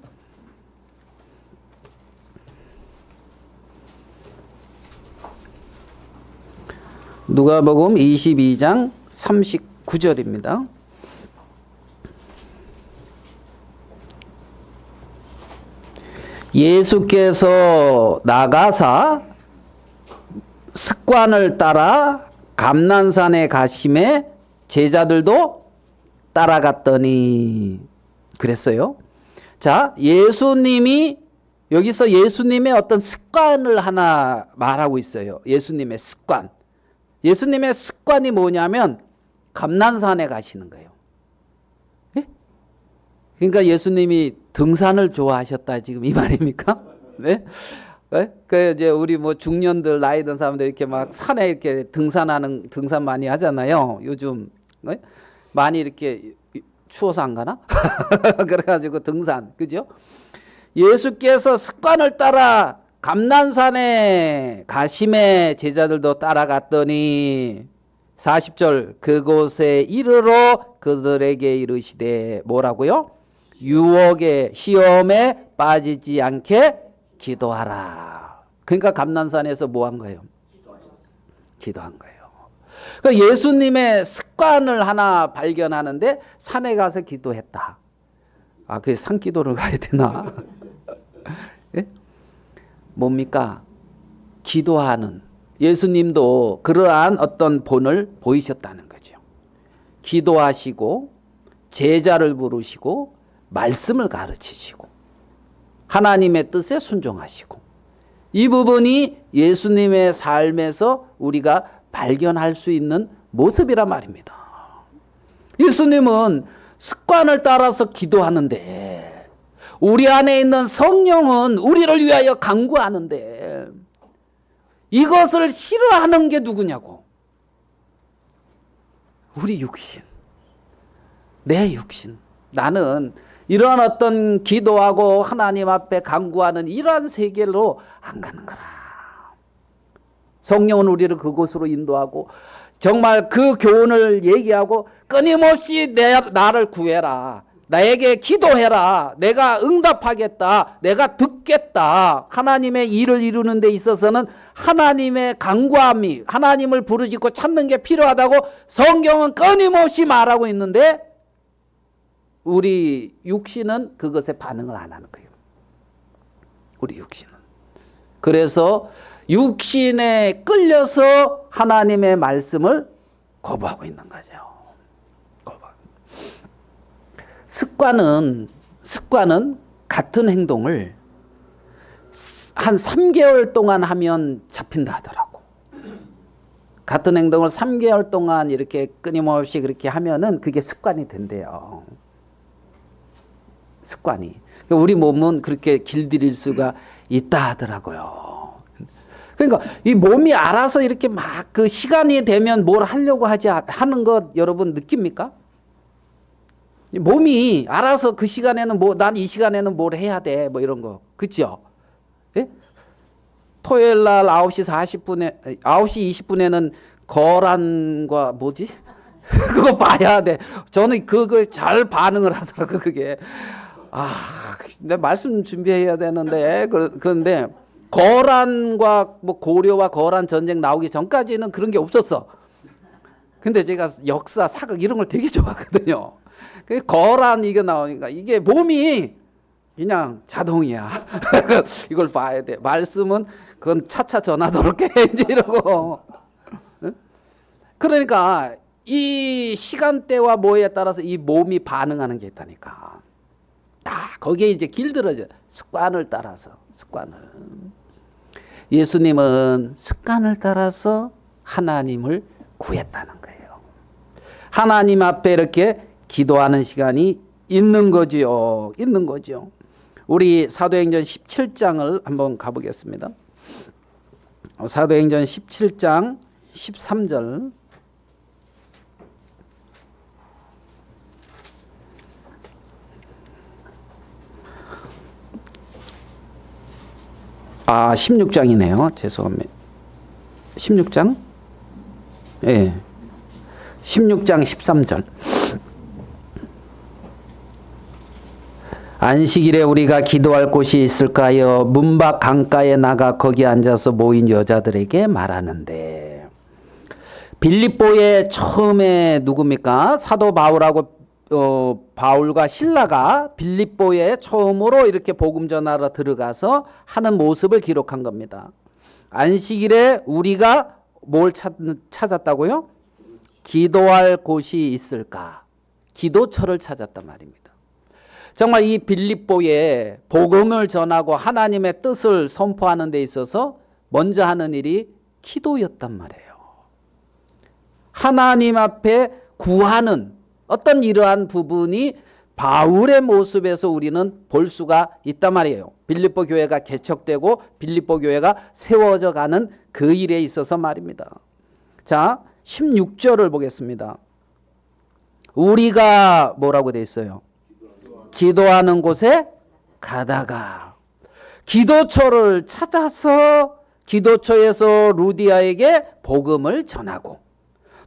누가복음 22장 39절입니다. 예수께서 나가사 습관을 따라 감난산에 가심에 제자들도 따라갔더니 그랬어요. 자, 예수님이 여기서 예수님의 어떤 습관을 하나 말하고 있어요. 예수님의 습관. 예수님의 습관이 뭐냐면 감난산에 가시는 거예요. 예? 그러니까 예수님이 등산을 좋아하셨다 지금 이 말입니까? 네? 네? 그 이제 우리 뭐 중년들 나이 든 사람들 이렇게 막 산에 이렇게 등산 많이 하잖아요. 요즘 네? 많이 이렇게 추워서 안 가나? 그래가지고 등산, 그죠? 예수께서 습관을 따라 감난산에 가심에 제자들도 따라갔더니 40절 그곳에 이르러 그들에게 이르시되 뭐라고요? 유혹의 시험에 빠지지 않게 기도하라. 그러니까 감난산에서 뭐 한 거예요? 기도한 거예요. 그러니까 예수님의 습관을 하나 발견하는데 산에 가서 기도했다. 아, 그 산기도를 가야 되나? 예? 뭡니까? 기도하는. 예수님도 그러한 어떤 본을 보이셨다는 거죠. 기도하시고 제자를 부르시고 말씀을 가르치시고 하나님의 뜻에 순종하시고 이 부분이 예수님의 삶에서 우리가 발견할 수 있는 모습이란 말입니다. 예수님은 습관을 따라서 기도하는데 우리 안에 있는 성령은 우리를 위하여 간구하는데 이것을 싫어하는 게 누구냐고. 우리 육신, 내 육신. 나는 이런 어떤 기도하고 하나님 앞에 간구하는 이러한 세계로 안 가는 거라. 성령은 우리를 그곳으로 인도하고 정말 그 교훈을 얘기하고 끊임없이 나를 구해라. 나에게 기도해라. 내가 응답하겠다. 내가 듣겠다. 하나님의 일을 이루는 데 있어서는 하나님의 간구함이, 하나님을 부르짖고 찾는 게 필요하다고 성경은 끊임없이 말하고 있는데 우리 육신은 그것에 반응을 안 하는 거예요. 우리 육신은. 그래서 육신에 끌려서 하나님의 말씀을 거부하고 있는 거죠. 습관은 같은 행동을 한 3개월 동안 하면 잡힌다 하더라고. 같은 행동을 3개월 동안 이렇게 끊임없이 그렇게 하면은 그게 습관이 된대요. 습관이. 우리 몸은 그렇게 길들일 수가 있다 하더라고요. 그러니까 이 몸이 알아서 이렇게 막 그 시간이 되면 뭘 하려고 하는 것 여러분 느낍니까? 몸이 알아서 그 시간에는 난 이 시간에는 뭘 해야 돼. 뭐 이런 거. 그죠? 예? 토요일 날 9시 40분에, 9시 20분에는 거란과 뭐지? 그거 봐야 돼. 저는 그거 잘 반응을 하더라고요, 그게. 내 말씀 준비해야 되는데. 그런데 거란과 뭐 고려와 거란 전쟁 나오기 전까지는 그런 게 없었어. 근데 제가 역사, 사극 이런 걸 되게 좋아하거든요. 거란 이게 나오니까 이게 몸이 그냥 자동이야. 이걸 봐야 돼. 말씀은 그건 차차 전하도록 해. 이러고. 그러니까 이 시간대와 뭐에 따라서 이 몸이 반응하는 게 있다니까. 다 거기에 이제 길들어져. 습관을 따라서. 습관을. 예수님은 습관을 따라서 하나님을 구했다는 거예요. 하나님 앞에 이렇게 기도하는 시간이 있는 거지요. 있는 거죠. 우리 사도행전 17장을 한번 가보겠습니다. 사도행전 17장 13절. 16장이네요. 죄송합니다. 16장? 예. 16장 13절. 안식일에 우리가 기도할 곳이 있을까요? 문 밖 강가에 나가 거기 앉아서 모인 여자들에게 말하는데, 빌립보에 처음에 누굽니까? 사도 바울하고 바울과 실라가 빌립보에 처음으로 이렇게 복음 전하러 들어가서 하는 모습을 기록한 겁니다. 안식일에 우리가 뭘 찾았다고요? 기도할 곳이 있을까? 기도처를 찾았단 말입니다. 정말 이 빌립보에 복음을 전하고 하나님의 뜻을 선포하는 데 있어서 먼저 하는 일이 기도였단 말이에요. 하나님 앞에 구하는 어떤 이러한 부분이 바울의 모습에서 우리는 볼 수가 있단 말이에요. 빌립보 교회가 개척되고 빌립보 교회가 세워져 가는 그 일에 있어서 말입니다. 자, 16절을 보겠습니다. 우리가 뭐라고 돼 있어요? 기도하는 곳에 가다가 기도처를 찾아서 기도처에서 루디아에게 복음을 전하고,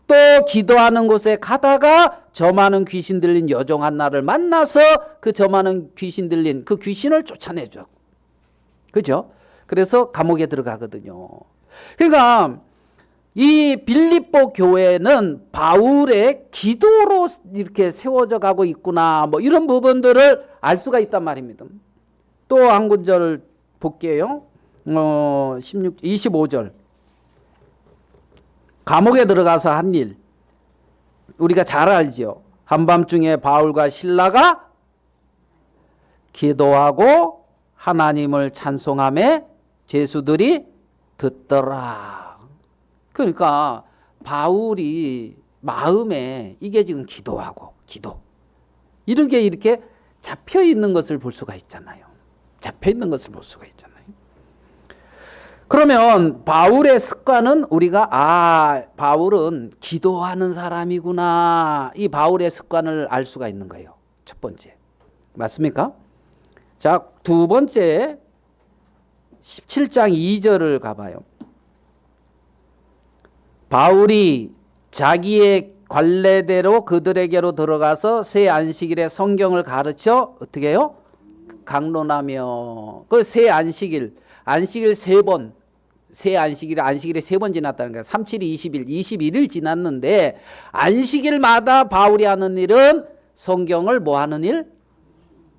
또 기도하는 곳에 가다가 저 많은 귀신 들린 여종 한나를 만나서 그 저 많은 귀신 들린 그 귀신을 쫓아내죠. 그죠? 그래서 감옥에 들어가거든요. 그러니까 이 빌립보 교회는 바울의 기도로 이렇게 세워져 가고 있구나, 뭐 이런 부분들을 알 수가 있단 말입니다. 또 한 구절 볼게요. 25절. 감옥에 들어가서 한 일, 우리가 잘 알죠. 한밤중에 바울과 실라가 기도하고 하나님을 찬송하며 제수들이 듣더라. 그러니까 바울이 마음에 이게 지금 기도 이런 게 이렇게 잡혀 있는 것을 볼 수가 있잖아요. 잡혀 있는 것을 볼 수가 있잖아요. 그러면 바울의 습관은 우리가 바울은 기도하는 사람이구나. 이 바울의 습관을 알 수가 있는 거예요. 첫 번째. 맞습니까? 자, 두 번째 17장 2절을 가봐요. 바울이 자기의 관례대로 그들에게로 들어가서 새 안식일에 성경을 가르쳐 어떻게 해요? 강론하며. 그 새 안식일 세 번, 새 안식일이 세 번 지났다는 거예요. 3, 7, 20일, 21일 지났는데 안식일마다 바울이 하는 일은 성경을 뭐 하는 일?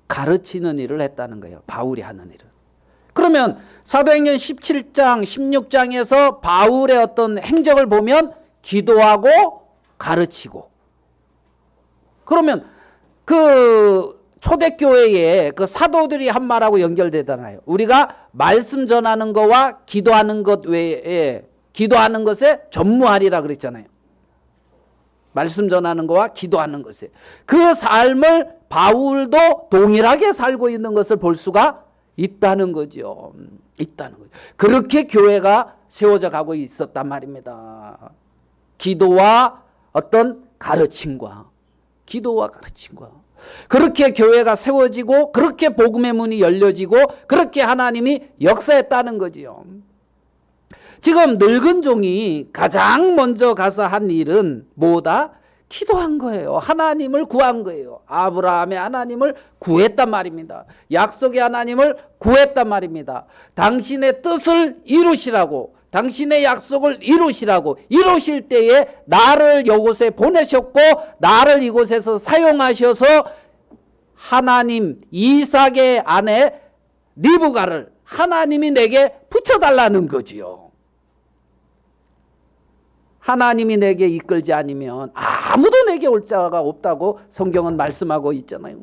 가르치는 일을 했다는 거예요. 바울이 하는 일은. 그러면 사도행전 17장, 16장에서 바울의 어떤 행적을 보면 기도하고 가르치고. 그러면 그 초대교회에 그 사도들이 한 말하고 연결되잖아요. 우리가 말씀 전하는 거와 기도하는 것 외에 기도하는 것에 전무하리라 그랬잖아요. 말씀 전하는 거와 기도하는 것에. 그 삶을 바울도 동일하게 살고 있는 것을 볼 수가 있다는 거죠. 있다는 거죠. 그렇게 교회가 세워져 가고 있었단 말입니다. 기도와 어떤 가르침과 그렇게 교회가 세워지고 그렇게 복음의 문이 열려지고 그렇게 하나님이 역사했다는 거지요. 지금 늙은 종이 가장 먼저 가서 한 일은 뭐다? 기도한 거예요. 하나님을 구한 거예요. 아브라함의 하나님을 구했단 말입니다. 약속의 하나님을 구했단 말입니다. 당신의 뜻을 이루시라고, 당신의 약속을 이루시라고, 이루실 때에 나를 이곳에 보내셨고 나를 이곳에서 사용하셔서 하나님 이삭의 아내 리브가를 하나님이 내게 붙여달라는 거지요. 하나님이 내게 이끌지 않으면 아무도 내게 올 자가 없다고 성경은 말씀하고 있잖아요.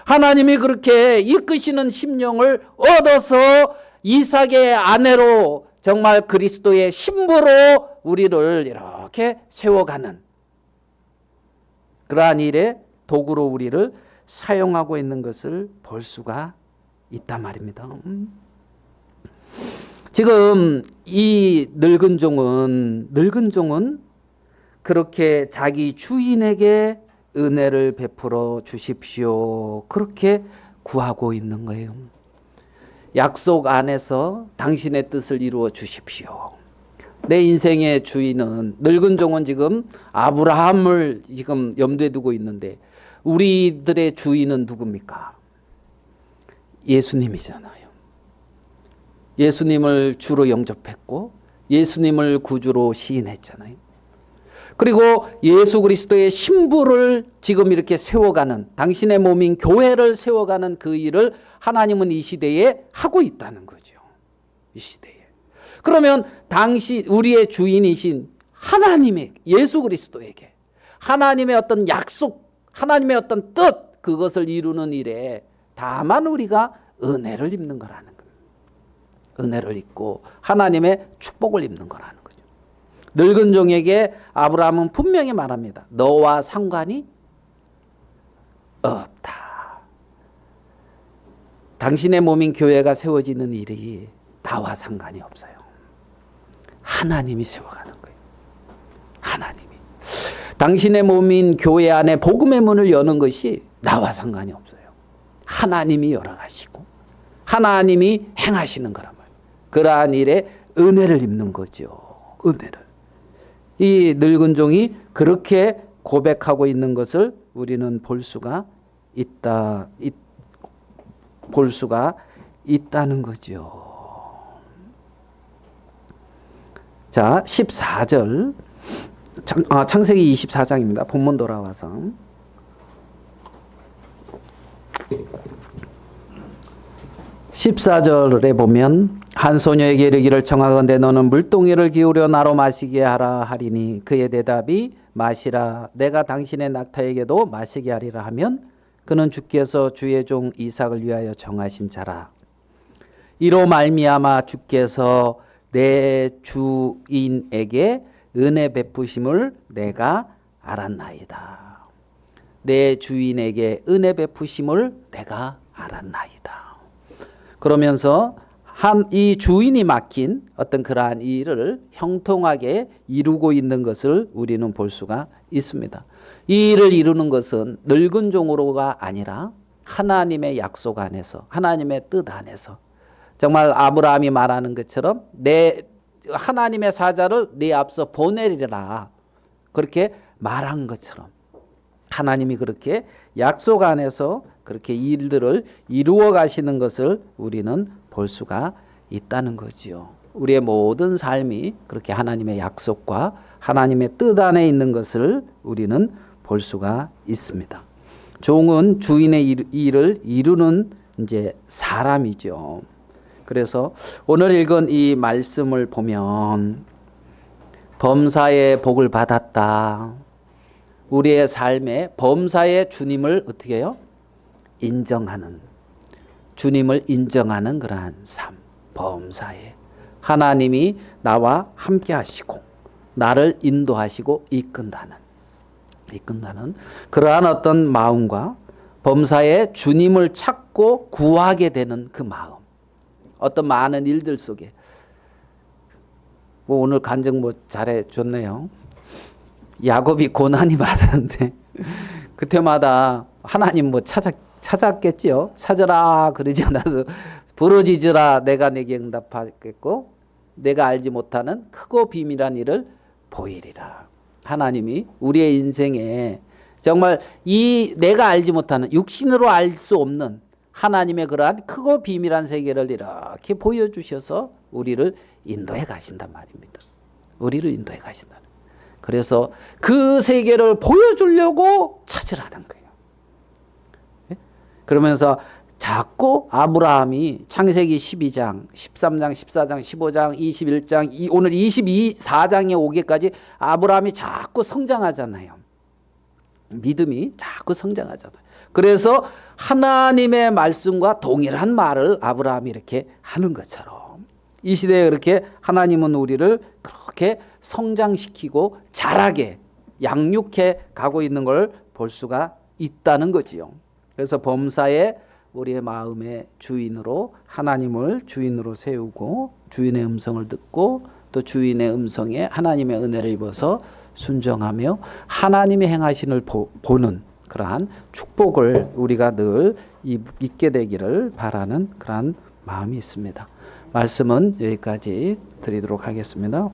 하나님이 그렇게 이끄시는 심령을 얻어서 이삭의 아내로 정말 그리스도의 신부로 우리를 이렇게 세워가는 그러한 일에 도구로 우리를 사용하고 있는 것을 볼 수가 있단 말입니다. 지금 이 늙은 종은 그렇게 자기 주인에게 은혜를 베풀어 주십시오. 그렇게 구하고 있는 거예요. 약속 안에서 당신의 뜻을 이루어 주십시오. 내 인생의 주인은 늙은 종은 지금 아브라함을 지금 염두에 두고 있는데 우리들의 주인은 누굽니까? 예수님이잖아요. 예수님을 주로 영접했고 예수님을 구주로 시인했잖아요. 그리고 예수 그리스도의 신부를 지금 이렇게 세워가는 당신의 몸인 교회를 세워가는 그 일을 하나님은 이 시대에 하고 있다는 거죠. 이 시대에. 그러면 당시 우리의 주인이신 하나님의 예수 그리스도에게 하나님의 어떤 약속, 하나님의 어떤 뜻 그것을 이루는 일에 다만 우리가 은혜를 입는 거라는 거예요. 은혜를 입고 하나님의 축복을 입는 거라는 거죠. 늙은 종에게 아브라함은 분명히 말합니다. 너와 상관이 없다. 당신의 몸인 교회가 세워지는 일이 나와 상관이 없어요. 하나님이 세워가는 거예요. 하나님이. 당신의 몸인 교회 안에 복음의 문을 여는 것이 나와 상관이 없어요. 하나님이 열어가시고 하나님이 행하시는 거란 말이에요. 그러한 일에 은혜를 입는 거죠. 은혜를. 이 늙은 종이 그렇게 고백하고 있는 것을 우리는 볼 수가 있다는 거죠. 자, 14절. 창세기 24장입니다. 본문 돌아와서. 14절에 보면 한 소녀에게 이르기를 청하건대 너는 물동이를 기울여 나로 마시게 하라 하리니 그의 대답이 마시라 내가 당신의 낙타에게도 마시게 하리라 하면 그는 주께서 주의 종 이삭을 위하여 정하신 자라. 이로 말미암아 주께서 내 주인에게 은혜 베푸심을 내가 알았나이다. 내 주인에게 은혜 베푸심을 내가 알았나이다. 그러면서 이 주인이 맡긴 어떤 그러한 일을 형통하게 이루고 있는 것을 우리는 볼 수가 있습니다. 이 일을 이루는 것은 늙은 종으로가 아니라 하나님의 약속 안에서, 하나님의 뜻 안에서, 정말 아브라함이 말하는 것처럼 내 하나님의 사자를 네 앞서 보내리라, 그렇게 말한 것처럼 하나님이 그렇게 약속 안에서 그렇게 일들을 이루어 가시는 것을 우리는 볼 수가 있다는 거지요. 우리의 모든 삶이 그렇게 하나님의 약속과 하나님의 뜻 안에 있는 것을 우리는 볼 수가 있습니다. 종은 주인의 일을 이루는 이제 사람이죠. 그래서 오늘 읽은 이 말씀을 보면 범사의 복을 받았다. 우리의 삶에 범사의 주님을 어떻게 해요? 인정하는, 주님을 인정하는 그러한 삶. 범사에 하나님이 나와 함께 하시고 나를 인도하시고 이끈다는 그러한 어떤 마음과 범사에 주님을 찾고 구하게 되는 그 마음. 어떤 많은 일들 속에 오늘 간증 잘해 줬네요. 야곱이 고난이 많았는데 그때마다 하나님 찾았겠지요. 찾으라 그러지 않아서 부르짖으라 내가 내게 응답하겠고 내가 알지 못하는 크고 비밀한 일을 보이리라. 하나님이 우리의 인생에 정말 이 내가 알지 못하는, 육신으로 알 수 없는 하나님의 그러한 크고 비밀한 세계를 이렇게 보여주셔서 우리를 인도해 가신단 말입니다. 우리를 인도해 가신다. 그래서 그 세계를 보여주려고 찾으라는 거예요. 그러면서 자꾸 아브라함이 창세기 12장, 13장, 14장, 15장, 21장, 오늘 24장에 오기까지 아브라함이 자꾸 성장하잖아요. 믿음이 자꾸 성장하잖아요. 그래서 하나님의 말씀과 동일한 말을 아브라함이 이렇게 하는 것처럼 이 시대에 그렇게 하나님은 우리를 그렇게 성장시키고 자라게 양육해 가고 있는 걸 볼 수가 있다는 거지요. 그래서 범사에 우리의 마음의 주인으로 하나님을 주인으로 세우고 주인의 음성을 듣고 또 주인의 음성에 하나님의 은혜를 입어서 순종하며 하나님의 행하신을 보는 그러한 축복을 우리가 늘 있게 되기를 바라는 그러한 마음이 있습니다. 말씀은 여기까지 드리도록 하겠습니다.